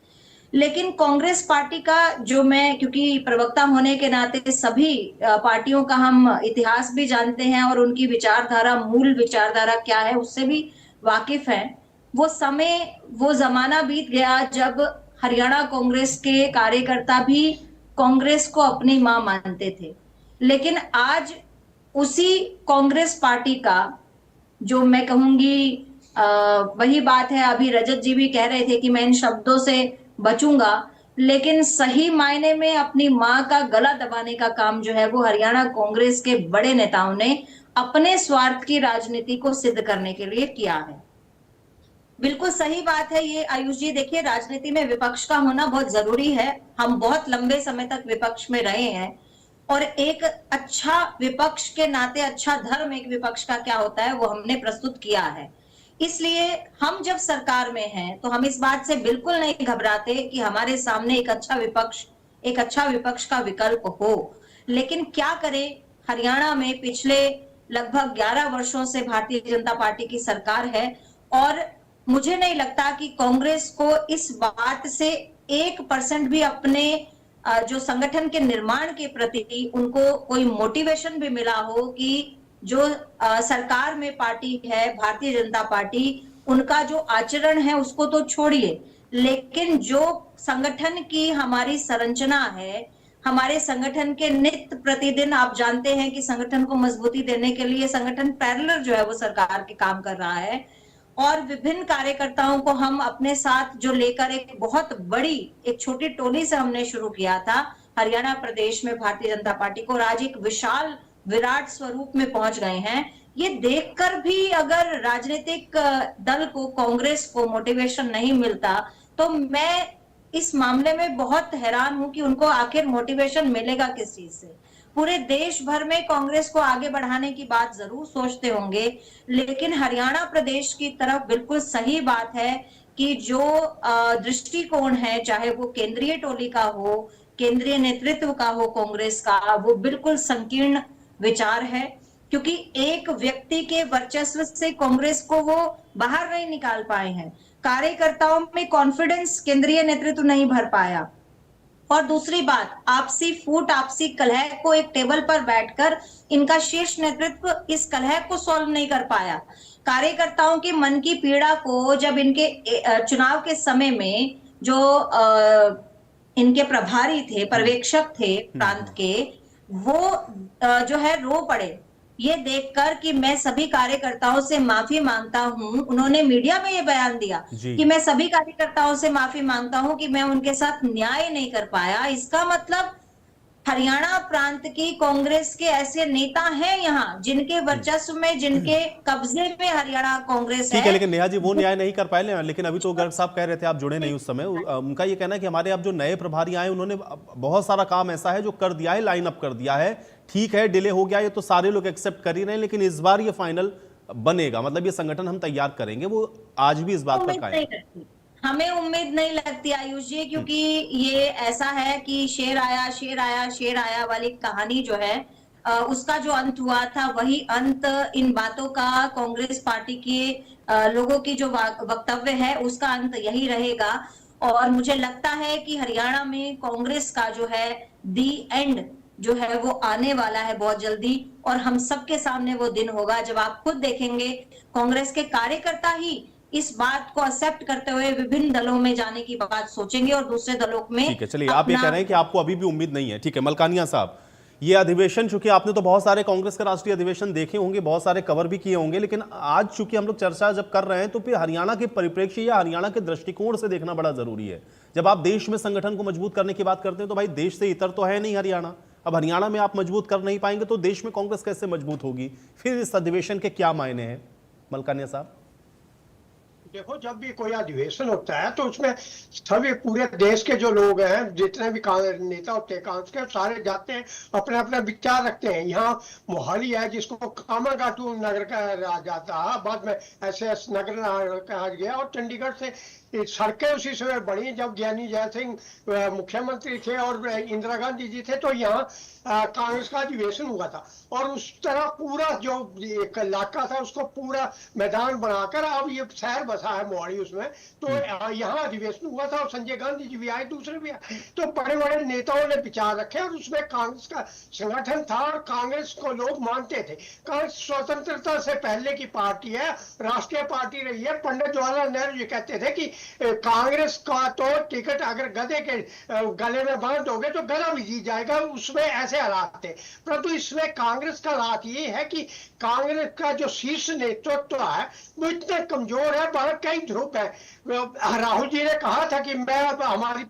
लेकिन कांग्रेस पार्टी का जो मैं, क्योंकि प्रवक्ता होने के नाते सभी पार्टियों का हम इतिहास भी जानते हैं और उनकी विचारधारा, मूल विचारधारा क्या है उससे भी वाकिफ है। वो समय, वो जमाना बीत गया जब हरियाणा कांग्रेस के कार्यकर्ता भी कांग्रेस को अपनी मां मानते थे। लेकिन आज उसी कांग्रेस पार्टी का जो मैं कहूंगी वही बात है, अभी रजत जी भी कह रहे थे कि मैं इन शब्दों से बचूंगा, लेकिन सही मायने में अपनी मां का गला दबाने का काम जो है वो हरियाणा कांग्रेस के बड़े नेताओं ने अपने स्वार्थ की राजनीति को सिद्ध करने के लिए किया है। बिल्कुल सही बात है ये आयुष जी। देखिए राजनीति में विपक्ष का होना बहुत जरूरी है, हम बहुत लंबे समय तक विपक्ष में रहे हैं और एक अच्छा विपक्ष के नाते अच्छा धर्म एक विपक्ष का क्या होता है वो हमने प्रस्तुत किया है। इसलिए हम जब सरकार में हैं तो हम इस बात से बिल्कुल नहीं घबराते कि हमारे सामने एक अच्छा विपक्ष का विकल्प हो। लेकिन क्या करें, हरियाणा में पिछले लगभग 11 वर्षों से भारतीय जनता पार्टी की सरकार है और मुझे नहीं लगता कि कांग्रेस को इस बात से 1% भी अपने जो संगठन के निर्माण के प्रति उनको कोई मोटिवेशन भी मिला हो कि जो सरकार में पार्टी है भारतीय जनता पार्टी, उनका जो आचरण है उसको तो छोड़िए, लेकिन जो संगठन की हमारी संरचना है, हमारे संगठन के नित्य प्रतिदिन, आप जानते हैं कि संगठन को मजबूती देने के लिए संगठन पैरेलल जो है वो सरकार के काम कर रहा है और विभिन्न कार्यकर्ताओं को हम अपने साथ जो लेकर एक बहुत बड़ी एक छोटी टोली से हमने शुरू किया था हरियाणा प्रदेश में भारतीय जनता पार्टी को, और आज एक विशाल विराट स्वरूप में पहुंच गए हैं। ये देखकर भी अगर राजनीतिक दल को, कांग्रेस को मोटिवेशन नहीं मिलता तो मैं इस मामले में बहुत हैरान हूं कि उनको आखिर मोटिवेशन मिलेगा किस चीज से। पूरे देश भर में कांग्रेस को आगे बढ़ाने की बात जरूर सोचते होंगे, लेकिन हरियाणा प्रदेश की तरफ बिल्कुल सही बात है कि जो दृष्टिकोण है, चाहे वो केंद्रीय टोली का हो, केंद्रीय नेतृत्व का हो कांग्रेस का, वो बिल्कुल संकीर्ण विचार है, क्योंकि एक व्यक्ति के वर्चस्व से कांग्रेस को वो बाहर नहीं निकाल पाए हैं। कार्यकर्ताओं में कॉन्फिडेंस केंद्रीय नेतृत्व नहीं भर पाया। और दूसरी बात, आपसी फूट, आपसी कलह को एक टेबल पर बैठकर इनका शीर्ष नेतृत्व इस कलह को सॉल्व नहीं कर पाया। कार्यकर्ताओं के मन की पीड़ा को जब इनके चुनाव के समय में जो इनके प्रभारी थे, पर्यवेक्षक थे प्रांत के, वो जो है रो पड़े ये देखकर कि मैं सभी कार्यकर्ताओं से माफी मांगता हूं। उन्होंने मीडिया में ये बयान दिया जी। कि मैं सभी कार्यकर्ताओं से माफी मांगता हूं कि मैं उनके साथ न्याय नहीं कर पाया। इसका मतलब हरियाणा प्रांत की कांग्रेस के ऐसे नेता हैं यहाँ जिनके वर्चस्व में, जिनके कब्जे में हरियाणा कांग्रेस ठीक है, लेकिन नेहा जी वो न्याय नहीं कर पाए। लेकिन अभी तो गर्ग साहब कह रहे थे, आप जुड़े नहीं उस समय, उनका ये कहना है कि हमारे अब जो नए प्रभारी आए उन्होंने बहुत सारा काम ऐसा है जो कर दिया है, लाइन अप कर दिया है। ठीक है डिले हो गया, ये तो सारे लोग एक्सेप्ट कर ही रहे हैं, लेकिन इस बार ये फाइनल बनेगा, मतलब ये संगठन हम तैयार करेंगे। वो आज भी इस बात पर कायम है। हमें उम्मीद नहीं लगती आयुष जी, क्योंकि ये ऐसा है कि शेर आया शेर आया शेर आया वाली कहानी जो है उसका जो अंत हुआ था वही अंत इन बातों का, कांग्रेस पार्टी के लोगों की जो वक्तव्य है उसका अंत यही रहेगा। और मुझे लगता है कि हरियाणा में कांग्रेस का जो है दी एंड जो है वो आने वाला है बहुत जल्दी, और हम सबके सामने वो दिन होगा जब आप खुद देखेंगे कांग्रेस के कार्यकर्ता ही इस बात को एक्सेप्ट करते हुए विभिन्न दलों में जाने की बात सोचेंगे और दूसरे दलों में। ठीक है, चलिए आप ये कह रहे हैं कि आपको अभी भी उम्मीद नहीं है। ठीक है मलकानिया साहब, ये अधिवेशन, चूंकि आपने तो बहुत सारे कांग्रेस के राष्ट्रीय अधिवेशन देखे होंगे, बहुत सारे कवर भी किए होंगे, लेकिन आज चूंकि हम लोग चर्चा जब कर रहे हैं तो फिर हरियाणा के परिप्रेक्ष्य या हरियाणा के दृष्टिकोण से देखना बड़ा जरूरी है। जब आप देश में संगठन को मजबूत करने की बात करते हैं तो भाई देश से इतर तो है नहीं हरियाणा। अब हरियाणा में आप मजबूत कर नहीं पाएंगे तो देश में कांग्रेस कैसे मजबूत होगी? फिर इस अधिवेशन के क्या मायने हैं मलकानिया साहब? देखो, जब भी कोई अधिवेशन होता है तो उसमें सभी पूरे देश के जो लोग हैं, जितने भी नेता होते हैं कांग्रेस के, सारे जाते हैं, अपने अपने विचार रखते हैं। यहाँ मोहाली है जिसको कामागाटू नगर कहा जाता है, बाद में एसएस नगर कहा गया, और चंडीगढ़ से सड़कें उसी समय बनी जब ज्ञानी जय सिंह मुख्यमंत्री थे और इंदिरा गांधी जी थे, तो यहाँ कांग्रेस का अधिवेशन हुआ था। और उस तरह पूरा जो एक इलाका था उसको पूरा मैदान बनाकर अब ये शहर बसा है मोहाली उसमें, तो यहाँ अधिवेशन हुआ था और संजय गांधी जी भी आए, दूसरे भी आए, तो बड़े बड़े नेताओं ने विचार रखे और उसमें कांग्रेस का संगठन था और कांग्रेस को लोग मानते थे। कांग्रेस स्वतंत्रता से पहले की पार्टी है, राष्ट्रीय पार्टी रही है। पंडित जवाहरलाल नेहरू जी कहते थे कि कांग्रेस का तो टिकट अगर गधे के गले में बांध दोगे तो गधा भी जीत जाएगा, उसमें ऐसे हालात थे। परंतु इसमें कांग्रेस का हालात ये है कि कांग्रेस का जो शीर्ष नेतृत्व है वो इतना कमजोर है, बहुत कई ध्रुव है। राहुल जी ने कहा था कि मैं हमारी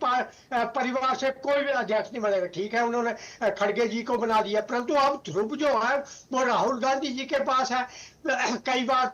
परिवार से कोई भी अध्यक्ष नहीं बनेगा, ठीक है, उन्होंने खड़गे जी को बना दिया, परंतु अब ध्रुव जो है वो राहुल गांधी जी के पास है। कई बार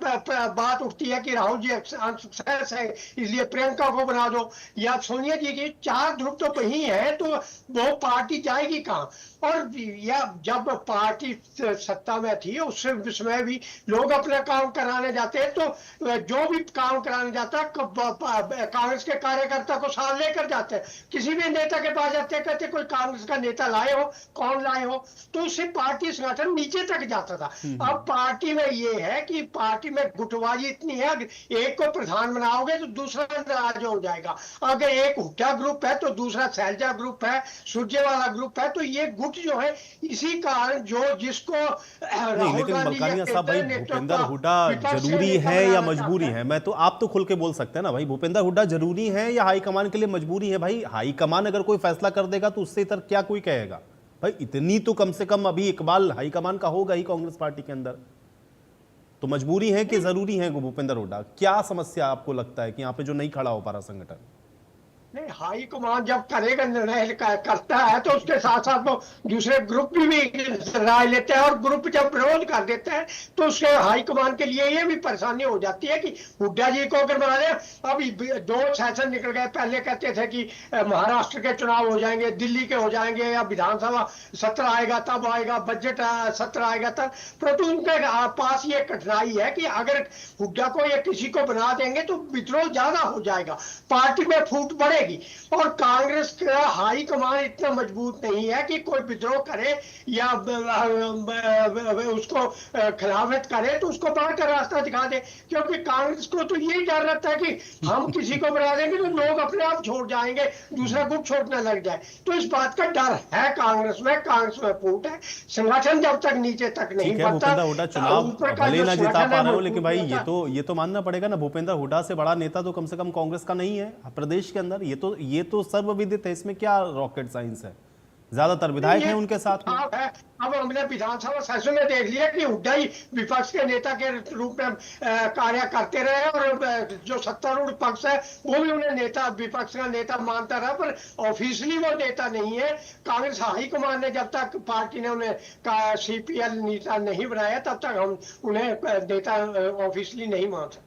बात उठती है कि राहुल जी सक्सेस है इसलिए प्रियंका को बना दो, या सोनिया जी की, 4 ध्रुव तो वही है, तो वो पार्टी जाएगी कहाँ? और या जब पार्टी सत्ता में थी उस समय भी लोग अपना काम कराने जाते हैं, तो जो भी काम कराने जाता है कांग्रेस के कार्यकर्ता को साथ लेकर जाते हैं। किसी भी नेता के पास जाते कहते कोई कांग्रेस का नेता लाए हो, कौन लाए हो, तो उससे पार्टी संगठन नीचे तक जाता था। अब पार्टी में ये है कि पार्टी में गुटबाजी इतनी है, एक को प्रधान बनाओगे तो दूसरा नाराज हो जाएगा। अगर एक हुड्डा ग्रुप है तो दूसरा शैलजा ग्रुप है, सुरजेवाला ग्रुप है, तो ये गुट जो है इसी कारण जो जिसको नहीं, लेकिन मलकानिया साहब भाई भूपेंद्र हुड्डा जरूरी है या मजबूरी है? मैं तो आप तो खुल के बोल सकते हैं ना भाई, भूपेंद्र हुड्डा जरूरी है या हाईकमान के लिए मजबूरी है? भाई हाईकमान अगर कोई फैसला कर देगा तो उससे इतर क्या कोई कहेगा? भाई इतनी तो कम से कम अभी इकबाल हाईकमान का होगा ही कांग्रेस पार्टी के अंदर, तो मजबूरी है कि जरूरी है भूपेंद्र हुड्डा? क्या समस्या आपको लगता है कि यहाँ पे जो नहीं खड़ा हो पा रहा संगठन? नहीं, हाई कमान जब करेगा, निर्णय करता है, तो उसके साथ साथ वो दूसरे ग्रुप भी राय लेते हैं, और ग्रुप जब विरोध कर देते हैं तो उसके हाई कमान के लिए ये भी परेशानी हो जाती है कि हुड्डा जी को अगर बना दें। अभी 2 सेशन निकल गए, पहले कहते थे कि महाराष्ट्र के चुनाव हो जाएंगे, दिल्ली के हो जाएंगे, या विधानसभा सत्र आएगा तब आएगा, बजट सत्र आएगा तब, परंतु उनके पास ये कठिनाई है कि अगर हुड्डा को या किसी को बना देंगे तो विद्रोह ज्यादा हो जाएगा, पार्टी में फूट बढ़ेगी, और कांग्रेस का हाई कमान इतना मजबूत नहीं है कि कोई विद्रोह करे या उसको खिलाफत करे तो उसको बाहर का रास्ता दिखा दे, क्योंकि कांग्रेस को तो यही डर रहता है कि हम किसी को बना देंगे तो लोग अपने आप छोड़ जाएंगे, दूसरा गुट छोड़ने लग जाए। तो इस बात का डर है कांग्रेस में फूट है। संगठन जब तक नीचे तक नहीं बढ़ता, चुनाव भले ना जिता पा रहे हो, लेकिन भाई ये तो मानना पड़ेगा ना, भूपेंद्र हुड्डा से बड़ा नेता तो कम से कम कांग्रेस का नहीं है प्रदेश के अंदर, ये ये तो सर्वविदित है, इसमें क्या रॉकेट साइंस है? ज्यादातर विधायक हैं उनके साथ में। है। अब हमने विधानसभा सेशन में देख लिया कि हुड्डा ही विपक्ष के नेता के रूप में कार्य करते रहे और जो सत्तारूढ़ पक्ष है वो भी उन्हें नेता, विपक्ष का नेता मानता रहा, पर ऑफिशियली वो नेता नहीं है। कांग्रेस हाईकमान ने जब तक पार्टी ने उन्हें CPL नेता नहीं बनाया तब तक हम उन्हें नेता ऑफिशियली नहीं मान सकते।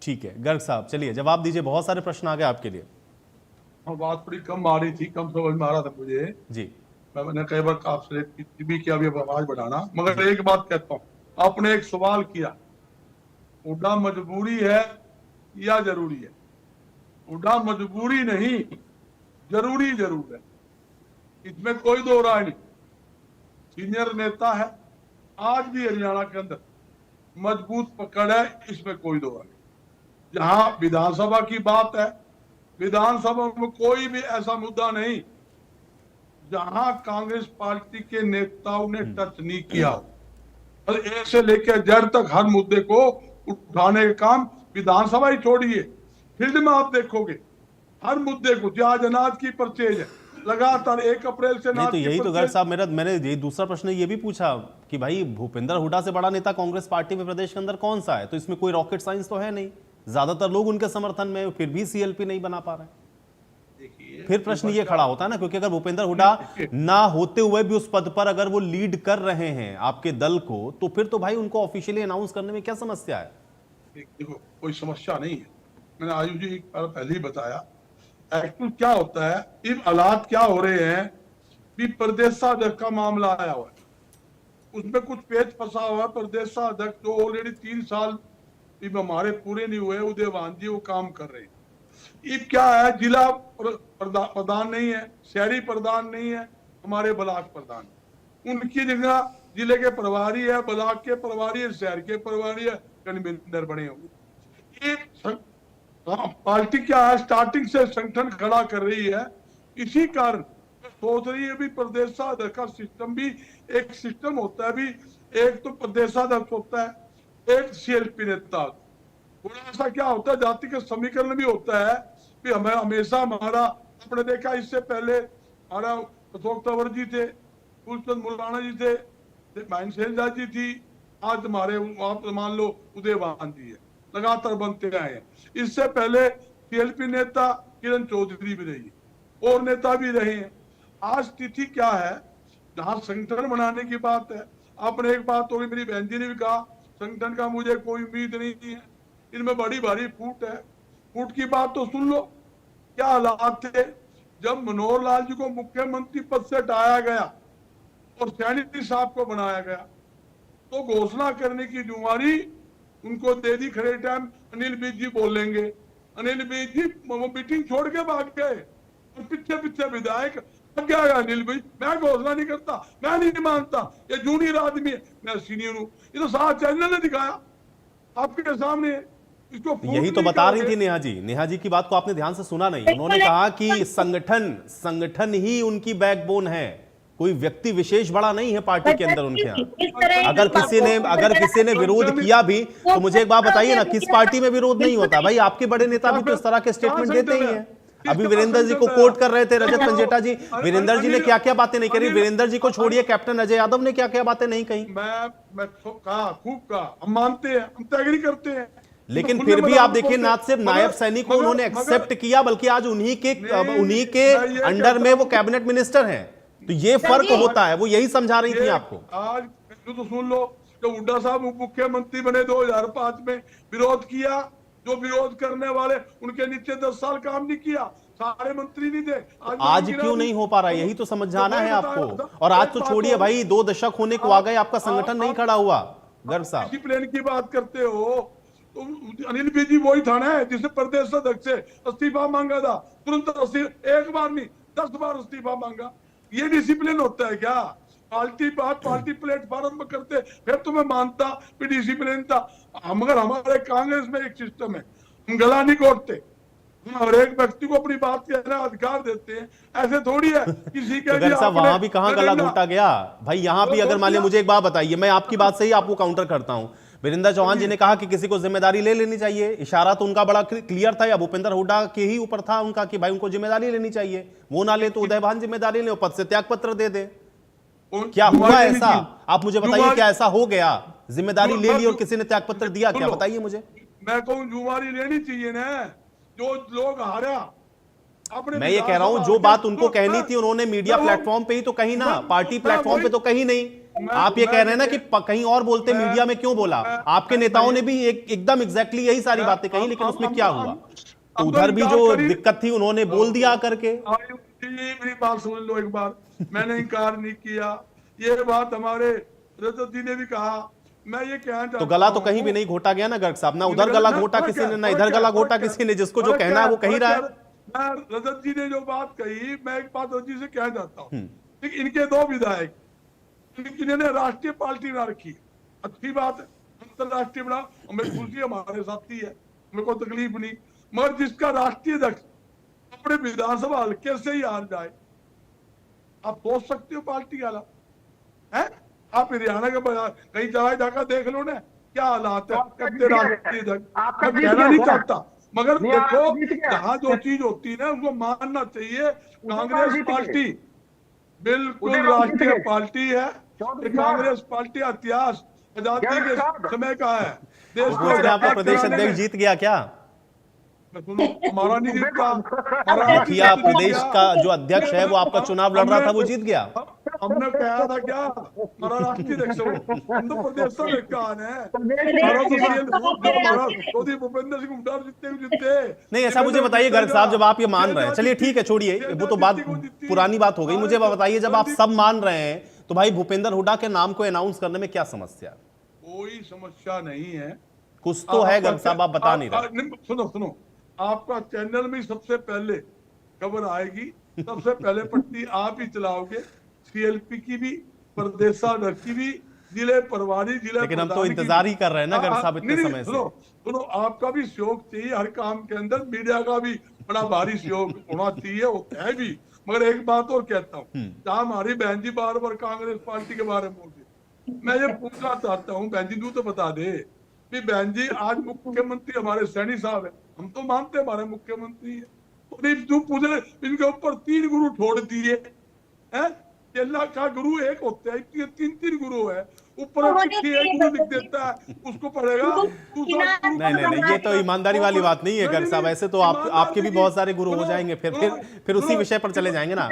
ठीक है गर्ग साहब, चलिए जवाब दीजिए, बहुत सारे प्रश्न आ गए आपके लिए। बात थोड़ी कम आ रही थी, कम समझ में आ रहा था मुझे जी। मैंने कई बार आपसे भी किया भी आवाज बढ़ाना, मगर एक बात कहता हूँ, आपने एक सवाल किया, हुड्डा मजबूरी है या जरूरी है? हुड्डा मजबूरी नहीं, जरूरी जरूर है, इसमें कोई दो राय नहीं। सीनियर नेता है, आज भी हरियाणा के अंदर मजबूत पकड़ है, इसमें कोई दो राय नहीं। जहां विधानसभा की बात है, विधानसभा में कोई भी ऐसा मुद्दा नहीं जहां कांग्रेस पार्टी के नेताओं ने टच नहीं किया। ए से लेकर जेड तक हर मुद्दे को उठाने का काम, विधानसभा ही छोड़िए, फील्ड में आप देखोगे हर मुद्दे को, आज अनाज की परचेज है लगातार 1 अप्रैल से। नहीं तो यही तो गर्ग साहब, मैंने ये दूसरा प्रश्न ये भी पूछा कि भाई भूपेंद्र हुड्डा से बड़ा नेता कांग्रेस पार्टी में प्रदेश के अंदर कौन सा है? तो इसमें कोई रॉकेट साइंस तो है नहीं, ज्यादातर लोग उनके समर्थन में, फिर भी CLP नहीं बना पा रहे। फिर प्रश्न ये खड़ा होता है ना, क्योंकि अगर भूपेंद्र हुड्डा ना होते हुए भी उस पद पर अगर वो लीड कर रहे हैं आपके दल को, तो फिर तो भाई उनको ऑफिशियली अनाउंस करने में क्या समस्या है? देखो कोई समस्या नहीं है, मैंने आयुष जी पहले ही बताया। एक्चुअल क्या होता है, इन हालात क्या हो रहे हैं कि प्रदेशाध्यक्ष का मामला आया हुआ है, उसमें कुछ पेच फंसा हुआ है। प्रदेशाध्यक्ष जो ऑलरेडी 3 साल हमारे पूरे नहीं हुए, उदयवान जी वो काम कर रहे हैं। ये क्या है, जिला प्रधान नहीं है, शहरी प्रधान नहीं है, हमारे ब्लॉक प्रधान, उनकी जगह जिले के प्रभारी है, ब्लॉक के प्रभारी है, शहर के प्रभारी है, कन्वीनर बने होंगे। ये पार्टी क्या है, स्टार्टिंग से संगठन खड़ा कर रही है, इसी कारण सोच रही है भी प्रदेशाध्यक्ष का सिस्टम भी एक सिस्टम होता है, भी एक तो प्रदेशाध्यक्ष होता है, एक CLP नेता। थोड़ा सा क्या होता है, जाति का समीकरण भी होता है कि हमें हमेशा हमारा, आपने देखा इससे पहले हमारा अशोक तंवर जी थे, फूलचंद मुलाना जी थे, माइन सेलजा जी थी, आज हमारे आप मान लो उदयवान जी है, लगातार बनते आए हैं। इससे पहले CLP नेता किरण चौधरी भी रही, और नेता भी रहे हैं। आज स्थिति क्या है, जहां संगठन बनाने की बात है, आपने एक बात तो मेरी बहन जी ने भी कहा, संगठन का मुझे कोई उम्मीद नहीं है, इनमें बड़ी भारी फूट है। फूट की बात तो सुन लो, क्या हालात थे जब मनोहर लाल जी को मुख्यमंत्री पद से हटाया गया और सैनी साहब को बनाया गया, तो घोषणा करने की जुम्मेवारी उनको दे दी। खड़े टाइम अनिल विज जी बोलेंगे, अनिल विज जी मीटिंग छोड़ के भाग गए और पीछे पीछे विधायक क्या है, अनिल विज मैं घोषणा नहीं करता, मैं नहीं मानता, ये जूनियर आदमी है, मैं सीनियर हूँ। ये तो सारा चैनल ने दिखाया आपके सामने। इसको यही तो बता रही थी नेहा जी की बात को आपने ध्यान से सुना नहीं। उन्होंने कहा कि संगठन ही उनकी बैकबोन है, कोई व्यक्ति विशेष बड़ा नहीं है पार्टी के अंदर उनके यहाँ। अगर किसी ने विरोध किया भी तो मुझे एक बात बताइए ना, किस पार्टी में विरोध नहीं होता भाई? आपके बड़े नेता भी तो इस तरह के स्टेटमेंट देते ही हैं। अभी वीरेंद्र जी को कोट कर रहे थे रजत पंजेटा जी, वीरेंद्र जी ने क्या क्या बातें नहीं करी, वीरेंद्र जी को छोड़िए, कैप्टन अजय यादव ने क्या क्या बातें नहीं कही। मैं कहा, खूब कहा, हम मानते हैं, हम तैयारी करते हैं, लेकिन फिर भी आप देखिए ना सिर्फ नायब सैनिक को उन्होंने एक्सेप्ट किया, बल्कि आज उन्हीं के अंडर में वो कैबिनेट मिनिस्टर हैं। तो ये फर्क होता है, वो यही समझा रही थी आपको। आज तो सुन लो, तो हुड्डा साहब मुख्यमंत्री बने 2005 में, विरोध किया, जो विरोध करने वाले उनके नीचे 10 साल काम नहीं किया, सारे मंत्री नहीं थे। आज क्यों नहीं हो पा रहा, यही तो समझाना है आपको। और आज तो छोड़िए भाई, 2 दशक होने को आ गए, आपका संगठन नहीं खड़ा हुआ। गर्ग साहब डिसिप्लिन की बात करते हो, तो अनिल विज जी वही था ना जिसने प्रदेश अध्यक्ष से इस्तीफा मांगा था, तुरंत एक बार नहीं 10 बार इस्तीफा मांगा। ये डिसिप्लिन होता है क्या? पार्टी प्लेटफॉर्म पर करते, फिर तो मैं मानता कि डिसिप्लिन था। मगर हमारे कांग्रेस में एक सिस्टम है, हम गला नहीं घोटते, हर एक व्यक्ति को अपनी बात कहने का अधिकार देते हैं। ऐसे थोड़ी है किसी के भी वहां भी कहां गला घोटा गया भाई? यहां भी अगर मान लिया, मुझे एक बात बताइए, मैं आपकी बात से ही आपको काउंटर करता हूं, वीरेंद्र चौहान जी ने कहा कि किसी को जिम्मेदारी ले लेनी चाहिए। इशारा तो उनका बड़ा क्लियर था, या भूपेंद्र हुड्डा के ही ऊपर था उनका कि भाई उनको जिम्मेदारी लेनी चाहिए, वो ना ले तो उदय भान जिम्मेदारी ले, पद से त्याग पत्र दे दे। क्या हुआ ऐसा? आप मुझे बताइए, क्या ऐसा हो गया? जिम्मेदारी ले ली और किसी ने त्याग पत्र दिया क्या? बताइए मुझे। मैं कहूँ जुम्मेदारी लेनी चाहिए ना, जो लोग हारा। मैं ये कह रहा हूं, जो बात उनको कहनी थी उन्होंने मीडिया प्लेटफॉर्म पे ही तो कही ना, पार्टी प्लेटफॉर्म पे तो कही नहीं। आप ये कह रहे हैं ना कि कहीं और बोलते, मीडिया में क्यों बोला? आपके नेताओं ने भी एकदम एग्जैक्टली यही सारी बातें कही, लेकिन उसमें क्या हुआ? उधर भी जो दिक्कत थी उन्होंने बोल दिया करके। मेरी बात सुन लो एक बार, मैंने इनकार नहीं किया, ये बात हमारे रजत जी ने भी कहा। मैं ये कहना चाहता हूं, तो गला तो कहीं भी नहीं घोटा गया ना गर्ग साहब, ना उधर गला घोटा किसी ने, ना इधर गला घोटा किसी ने। जिसको जो कहना है वो कही रहा है। मैं रजत जी ने जो बात कही, मैं एक बात रजत जी से कहना चाहता हूँ, इनके 2 विधायक, इन्होंने राष्ट्रीय पार्टी बना रखी, अच्छी बात है, अंतरराष्ट्रीय बना, हमें खुशी, हमारे साथी है, हमें कोई तकलीफ नहीं। मगर जिसका राष्ट्रीय अध्यक्ष अपने विधानसभा हल्के से ही हार जाए, आप सोच सकते हो पार्टी वाला है? आप हरियाणा के कहीं जगह जाकर देख लो ना क्या हालात है। राष्ट्रीय अध्यक्ष मैं कहना नहीं चाहता, मगर देखो जहां जो चीज होती है ना उसको मानना चाहिए। कांग्रेस पार्टी बिल्कुल राष्ट्रीय पार्टी है। कांग्रेस पार्टी इतिहास आजादी के समय का है। देश को आपका प्रदेश अध्यक्ष जीत गया क्या? हमारा नहीं जीता, मुखिया प्रदेश का जो अध्यक्ष है वो आपका चुनाव लड़ रहा था, वो जीत गया। हमने कहा था क्या हमारा राष्ट्रीय अध्यक्ष हो, हम तो प्रदेश कौन है? भूपेंद्र सिंह हुड्डा जीते नहीं, ऐसा मुझे बताइए गर्ग साहब, जब आप ये मान रहे हैं, चलिए ठीक है छोड़िए, वो तो बात पुरानी बात हो गई। मुझे बताइए, जब आप सब मान रहे हैं तो भाई भूपेंद्र हुड्डा के नाम को अनाउंस करने में क्या समस्या? कोई समस्या नहीं है, कुछ तो है गर्ग साहब, आप बता नहीं रहे। सुनो, आपका चैनल में सबसे पहले खबर आएगी, सबसे पहले पट्टी आप ही चलाओगे, सीएलपी की भी, प्रदेशाध्यक्ष की भी, जिले प्रभारी, जिले। लेकिन हम तो इंतजार ही कर रहे हैं ना गर्ग साहब इतने समय से। सुनो, आपका भी सहयोग चाहिए हर काम के अंदर, मीडिया का भी बड़ा भारी सहयोग होना चाहिए, होता है भी। मगर एक बात और कहता हूँ, जहाँ हमारी बहन जी बार बार कांग्रेस पार्टी के बारे में बोलती, मैं ये पूछना चाहता हूँ, बहन जी तू तो बता दे कि बहन जी आज मुख्यमंत्री हमारे सैनी साहब है, हम तो मानते हमारे मुख्यमंत्री है, तू पूछे इनके ऊपर 3 गुरु छोड़ दिए हैं। अल्लाह का गुरु एक होता है, 3 गुरु है, ऊपर एक गुरु लिख देता है, उसको पढ़ेगा। नहीं, ये तो ईमानदारी वाली बात नहीं है गर्ग साहब। ऐसे तो आपके भी बहुत सारे गुरु हो जाएंगे, फिर उसी विषय पर चले जाएंगे ना।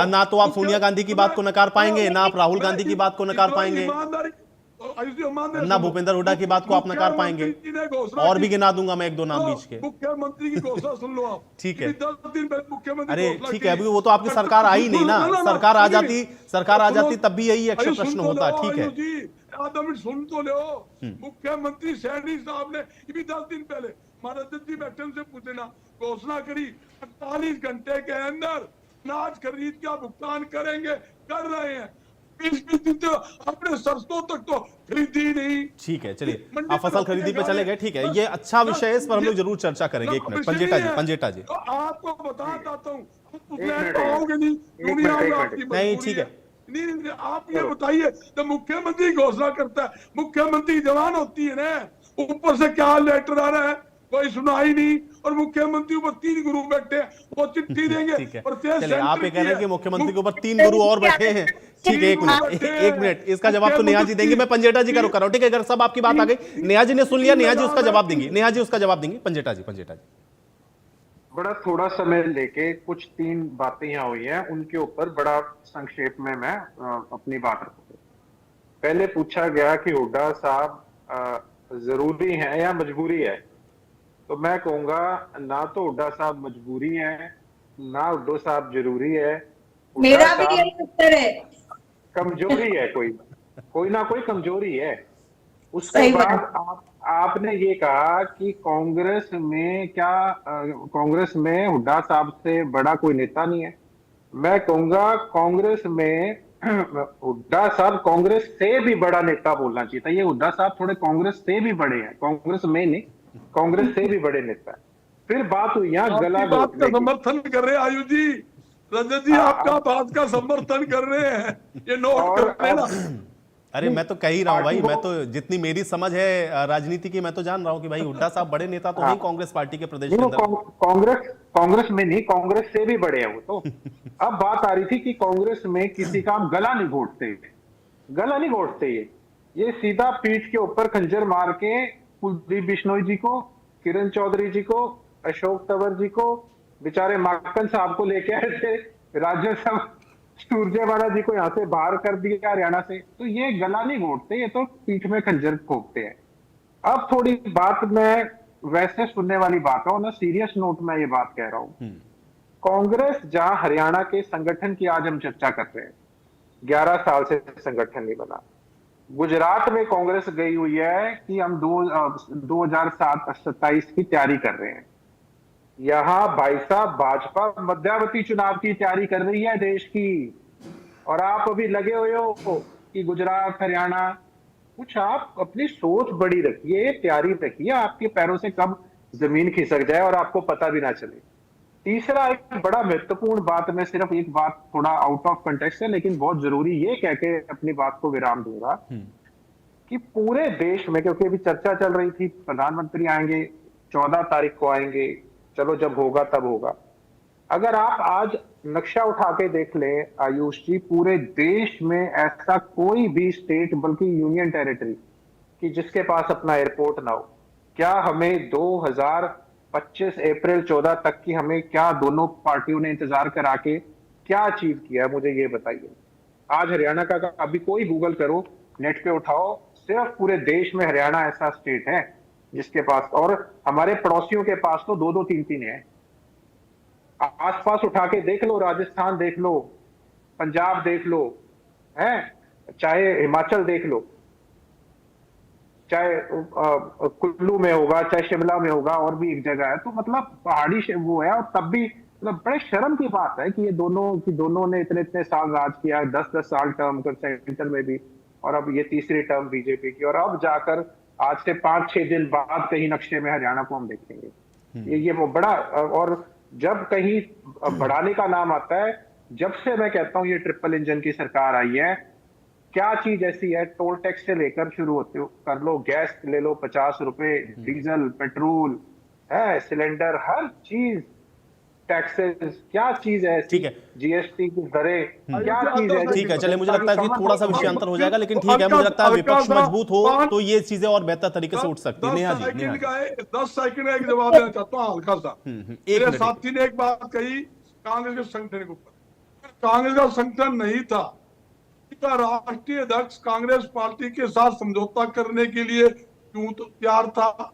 ना तो आप सोनिया गांधी की बात को नकार पाएंगे, ना आप राहुल गांधी की बात को नकार पाएंगे, ना भूपेंद्र हुड्डा की बात को आप नकार पाएंगे। और भी गिना दूंगा मैं 1-2 नाम बीच के। मुख्यमंत्री की घोषणा सुन लो आप, ठीक है। 10 दिन पहले मुख्यमंत्री, अरे ठीक है, अभी वो तो आपकी सरकार आई नहीं ना, सरकार आ जाती तब भी यही अक्षर प्रश्न होता। ठीक है, आधा मिनट सुन तो लो। मुख्यमंत्री सैनी साहब ने 10 दिन पहले महाराज जी बैठे से पूछे ना, घोषणा करी 48 घंटे के अंदर अनाज खरीद का भुगतान करेंगे, कर रहे हैं। 20 दिन तो अपने सरसों तक तो खरीदी नहीं। ठीक है, चलिए आप फसल खरीदी पे चले गए, ठीक है, ये अच्छा विषय है, इस पर हम लोग जरूर चर्चा करेंगे। 1 मिनट पंजेटा जी, तो आपको बताना चाहता हूँ, नहीं ठीक है, नहीं आप ये बताइए, तो मुख्यमंत्री घोषणा करता है, मुख्यमंत्री जवान होती है ना, ऊपर से क्या लेटर आ रहा है, कोई सुनाई नहीं, और मुख्यमंत्री ऊपर 3 गुरु बैठे हैं, वो चिट्ठी देंगे। चलिए आप ये कह रहे हैं कि मुख्यमंत्री के ऊपर 3 गुरु और बैठे हैं। ठीक है, 1 मिनट, इसका जवाब तो नेहा जी देंगे, मैं पंजेटा जी का रुक कर रहा हूं। ठीक है गर्ग साहब, आपकी बात आ गई, नेहा जी ने सुन लिया, नेहा जी उसका जवाब देंगी। पंजेटा जी बड़ा थोड़ा समय लेके कुछ 3 बातें यहाँ हुई हैं, उनके ऊपर बड़ा संक्षेप में मैं अपनी बात रखूंगा। पहले पूछा गया कि हुड्डा साहब जरूरी है या मजबूरी है, तो मैं कहूंगा ना तो हुड्डा साहब मजबूरी है, ना हुड्डा साहब जरूरी है। मेरा भी यही उत्तर है, कमजोरी है, कोई ना कोई कमजोरी है। उसके बाद आपने ये कहा कि कांग्रेस में हुड्डा साहब से बड़ा कोई नेता नहीं है। मैं कहूंगा कांग्रेस में हुड्डा साहब कांग्रेस से भी बड़ा नेता बोलना चाहिए था। ये हुड्डा साहब थोड़े कांग्रेस से भी बड़े हैं, कांग्रेस में नहीं, कांग्रेस से भी बड़े नेता है। फिर बात हुई यहाँ गला बात का समर्थन कर रहे हैं आयु जी, रंजन जी आपका बात का समर्थन कर रहे हैं, ये नोट कर लेना। अरे मैं तो कह ही रहा हूँ भाई, मैं तो जितनी मेरी समझ है राजनीति की, मैं तो जान रहा हूँ कि भाई हुड्डा साहब बड़े नेता तो नहीं कांग्रेस पार्टी के प्रदेश के अंदर। कांग्रेस में नहीं, कांग्रेस से भी बड़े हैं वो तो। अब बात आ रही थी कि कांग्रेस में किसी का गला नहीं घोटते, गला नहीं घोटते ये सीधा पीठ के ऊपर खंजर मार के कुलदीप बिश्नोई जी को, किरण चौधरी जी को, अशोक तंवर जी को, बेचारे माकन साहब को लेके आए थे राज्यसभा, सुरजेवाला जी को यहाँ से बाहर कर दिया हरियाणा से। तो ये गला नहीं घोटते, ये तो पीठ में खंजर ठोकते हैं। अब थोड़ी बात मैं वैसे सुनने वाली बात है और ना सीरियस नोट में ये बात कह रहा हूं। कांग्रेस जहां हरियाणा के संगठन की आज हम चर्चा कर रहे हैं, 11 साल से संगठन नहीं बना। गुजरात में कांग्रेस गई हुई है कि हम 2027 की तैयारी कर रहे हैं। यहां भाई साहब भाजपा मध्यावधि चुनाव की तैयारी कर रही है देश की, और आप अभी लगे हुए हो कि गुजरात हरियाणा। कुछ आप अपनी सोच बड़ी रखिए, तैयारी रखिए, आपके पैरों से कब जमीन खिसक जाए और आपको पता भी ना चले। तीसरा एक बड़ा महत्वपूर्ण बात, मैं सिर्फ एक बात थोड़ा आउट ऑफ कंटेक्स्ट है लेकिन बहुत जरूरी, ये कह के अपनी बात को विराम दूंगा कि पूरे देश में, क्योंकि अभी चर्चा चल रही थी प्रधानमंत्री आएंगे 14 तारीख को आएंगे, चलो जब होगा तब होगा। अगर आप आज नक्शा उठा के देख लें आयुष जी, पूरे देश में ऐसा कोई भी स्टेट बल्कि यूनियन टेरिटरी कि जिसके पास अपना एयरपोर्ट ना हो। क्या हमें 2025 अप्रैल 14 तक की हमें क्या दोनों पार्टियों ने इंतजार करा के क्या अचीव किया, मुझे ये बताइए। आज हरियाणा का अभी कोई गूगल करो, नेट पे उठाओ, सिर्फ पूरे देश में हरियाणा ऐसा स्टेट है जिसके पास, और हमारे पड़ोसियों के पास तो 2-2 3-3 है। आसपास उठा के देख लो, राजस्थान देख लो, पंजाब देख लो, है चाहे हिमाचल देख लो, चाहे कुल्लू में होगा, चाहे शिमला में होगा, और भी एक जगह है। तो मतलब पहाड़ी वो है, और तब भी मतलब बड़े शर्म की बात है कि ये दोनों ने इतने साल राज किया है, 10-10 साल टर्म कर सेंटर में भी, और अब ये तीसरी टर्म बीजेपी की, और अब जाकर आज से 5-6 दिन बाद कहीं नक्शे में हरियाणा को हम देखेंगे। ये वो बड़ा, और जब कहीं बढ़ाने का नाम आता है, जब से मैं कहता हूं ये ट्रिपल इंजन की सरकार आई है, क्या चीज ऐसी है, टोल टैक्स से लेकर शुरू होते हो कर लो, गैस ले लो 50 रुपए, डीजल पेट्रोल है, सिलेंडर, हर चीज, टैक्सेस, क्या चीज है, ठीक है, जीएसटी की दरें, क्या चीज है। ठीक है, चलिए मुझे लगता है कि थोड़ा सा विषयांतर हो जाएगा, लेकिन ठीक है, मुझे लगता है विपक्ष मजबूत हो तो ये चीजें और बेहतर तरीके से उठ सकती है। नेहा जी, 10 सेकंड का एक जवाब देना चाहता हूँ हल्का सा। मेरे साथी ने एक बात कही कांग्रेस के संगठन के ऊपर, कांग्रेस का संगठन नहीं था, राष्ट्रीय अध्यक्ष कांग्रेस पार्टी के साथ समझौता करने के लिए क्यों तो तैयार था।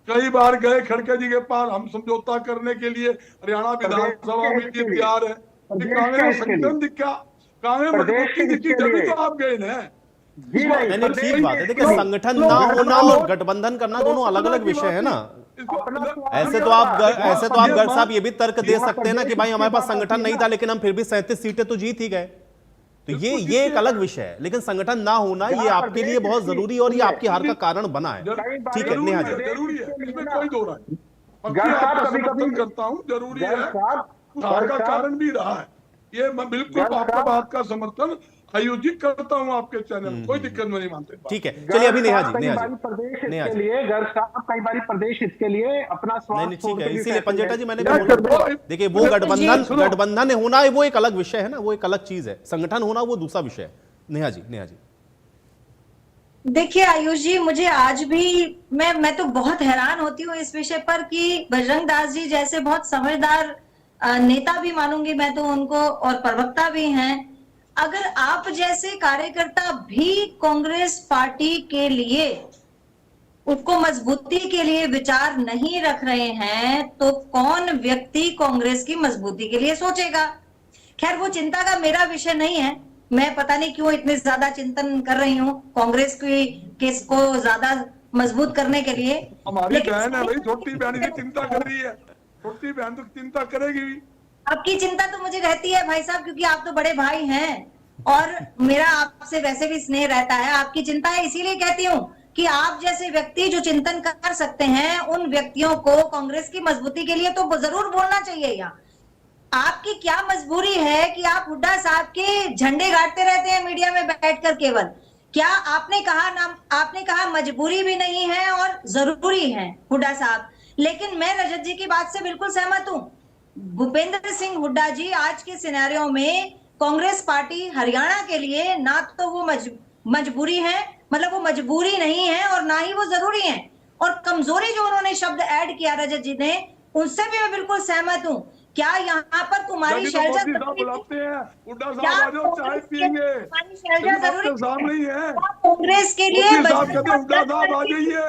कई बार गए खड़गे जी के पास, हम समझौता करने के लिए हरियाणा विधानसभा में तैयार है। कांग्रेस संगठन दिखा, कांग्रेस मजबूती दिखी, तभी तो आप गए ना। नहीं, ठीक बात है। देखिए, संगठन ना होना और गठबंधन करना दोनों अलग अलग विषय है ना। ऐसे तो आप गर्ग साहब ये भी तर्क दे सकते हैं ना कि भाई हमारे पास संगठन नहीं था लेकिन हम फिर भी 37 सीटें तो जीत ही गए। तो ये एक अलग विषय है, लेकिन संगठन ना होना ये आपके लिए बहुत जरूरी और ये आपकी हार का कारण बना है। ठीक है नेहा जी, जरूरी है, इसमें कोई दो राय, समर्थन करता हूँ, जरूरी है, हार का कारण भी रहा है। ये मैं बिल्कुल आपका बात का समर्थन आयोजित करता हूँ आपके चैनल, कोई दिक्कत नहीं मानते। ठीक है, चलिए अभी नेहा जी, प्रदेश के लिए गर्ग साहब कई बार प्रदेश हित के लिए अपना स्वास्थ्य, ठीक है, इसीलिए पंजेटा जी मैंने बोला, देखिए वो गठबंधन होना है वो एक अलग विषय है ना, वो एक अलग चीज है, संगठन होना वो दूसरा विषय है। नेहा जी देखिए आयुष जी, मुझे आज भी मैं तो बहुत हैरान होती हूँ इस विषय पर कि बजरंग दास जी जैसे बहुत समझदार नेता भी मानूंगी मैं तो उनको, और प्रवक्ता भी हैं, अगर आप जैसे कार्यकर्ता भी कांग्रेस पार्टी के लिए, उसको मजबूती के लिए विचार नहीं रख रहे हैं तो कौन व्यक्ति कांग्रेस की मजबूती के लिए सोचेगा। खैर वो चिंता का मेरा विषय नहीं है, मैं पता नहीं क्यों इतने ज्यादा चिंतन कर रही हूँ कांग्रेस की केस को ज्यादा मजबूत करने के लिए। हमारी बहन है भाई, छोटी बहन की चिंता कर रही है, छोटी बहन तो चिंता करेगी भी। आपकी चिंता तो मुझे रहती है भाई साहब, क्योंकि आप तो बड़े भाई हैं और मेरा आपसे वैसे भी स्नेह रहता है। आपकी चिंता है, इसीलिए कहती हूँ कि आप जैसे व्यक्ति जो चिंतन कर सकते हैं उन व्यक्तियों को कांग्रेस की मजबूती के लिए तो जरूर बोलना चाहिए। यहाँ आपकी क्या मजबूरी है कि आप हुड्डा साहब के झंडे गाड़ते रहते हैं मीडिया में बैठकर केवल, क्या आपने कहा मजबूरी भी नहीं है और जरूरी है हुड्डा साहब, लेकिन मैं रजत जी की बात से बिल्कुल सहमत हूं। भूपेंद्र सिंह हुड्डा जी आज के सिनेरियो में कांग्रेस पार्टी हरियाणा के लिए ना तो वो मजबूरी है, मतलब वो मजबूरी नहीं है, और ना ही वो जरूरी है। और कमजोरी जो उन्होंने शब्द ऐड किया रजत जी ने, उनसे भी मैं बिल्कुल सहमत हूं। क्या यहाँ पर कुमारी शैलजा बुलाते हैं हुड्डा साहब, आ जाओ चाय पियेंगे, जरूरी सामने ही है। कांग्रेस के लिए हुड्डा साहब आ जाइए,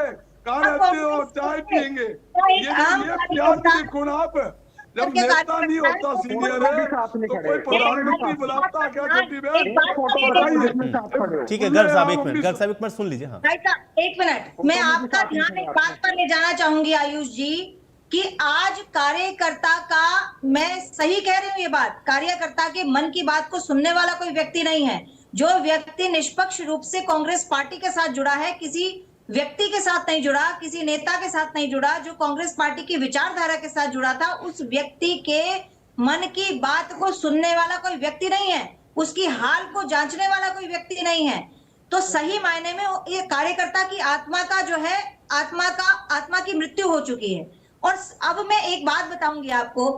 कहाँ रहते हो, चाय पियेंगे। ये प्यार देखो ना आप, जब नेता नहीं होता सीनियर है तो कोई प्रधानमंत्री बुलाता क्या छोटी बहन। ठीक है गर्ग साहब, एक मिनट सुन लीजिए। हाँ एक मिनट, मैं आपका ध्यान एक बात पर ले जाना चाहूंगी आयुष जी, कि आज कार्यकर्ता का, मैं सही कह रही हूं ये बात, कार्यकर्ता के मन की बात को सुनने वाला कोई व्यक्ति नहीं है। जो व्यक्ति निष्पक्ष रूप से कांग्रेस पार्टी के साथ जुड़ा है, किसी व्यक्ति के साथ नहीं जुड़ा, किसी नेता के साथ नहीं जुड़ा, जो कांग्रेस पार्टी की विचारधारा के साथ जुड़ा था, उस व्यक्ति के मन की बात को सुनने वाला कोई व्यक्ति नहीं है, उसकी हाल को जांचने वाला कोई व्यक्ति नहीं है। तो सही मायने में ये कार्यकर्ता की आत्मा का जो है, आत्मा की मृत्यु हो चुकी है। और अब मैं एक बात बताऊंगी आपको,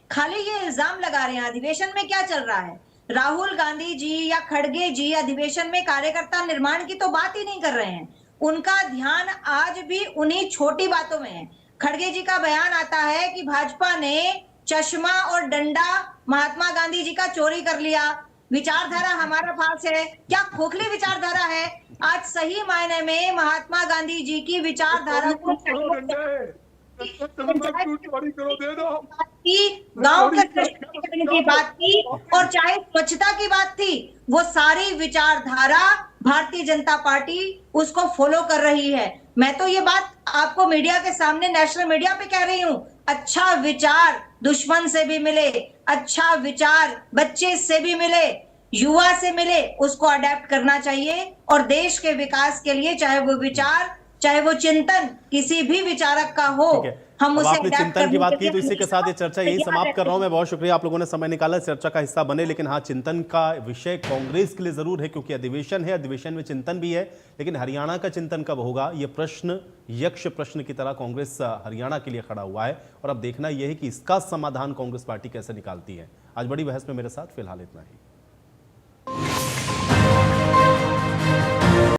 खाली ये इल्जाम लगा रहे हैं अधिवेशन में क्या चल रहा है। राहुल गांधी जी या खड़गे जी अधिवेशन में कार्यकर्ता निर्माण की तो बात ही नहीं कर रहे हैं। उनका ध्यान आज भी उन्हीं छोटी बातों में है। खड़गे जी का बयान आता है कि भाजपा ने चश्मा और डंडा महात्मा गांधी जी का चोरी कर लिया, विचारधारा हमारा पास है। क्या खोखली विचारधारा है? आज सही मायने में महात्मा गांधी जी की विचारधारा को गांव के की बात की, और चाहे स्वच्छता की बात थी, वो सारी विचारधारा भारतीय जनता पार्टी उसको फॉलो कर रही है। मैं तो ये बात आपको मीडिया के सामने, नेशनल मीडिया पे कह रही हूँ, अच्छा विचार दुश्मन से भी मिले, अच्छा विचार बच्चे से भी मिले, युवा से मिले, उसको अडेप्ट करना चाहिए। और देश के विकास के लिए चाहे वो विचार, चाहे वो चिंतन किसी भी विचारक का हो, हम उसे आपने चिंतन की बात की, तो इसी के साथ ये चर्चा यही समाप्त कर रहा हूं मैं। बहुत शुक्रिया आप लोगों ने समय निकाला, चर्चा का हिस्सा बने। लेकिन हाँ, चिंतन का विषय कांग्रेस के लिए जरूर है, क्योंकि अधिवेशन है, अधिवेशन में चिंतन भी है। लेकिन हरियाणा का चिंतन कब होगा, ये प्रश्न यक्ष प्रश्न की तरह कांग्रेस हरियाणा के लिए खड़ा हुआ है। और अब देखना यह है कि इसका समाधान कांग्रेस पार्टी कैसे निकालती है। आज बड़ी बहस में मेरे साथ फिलहाल इतना ही।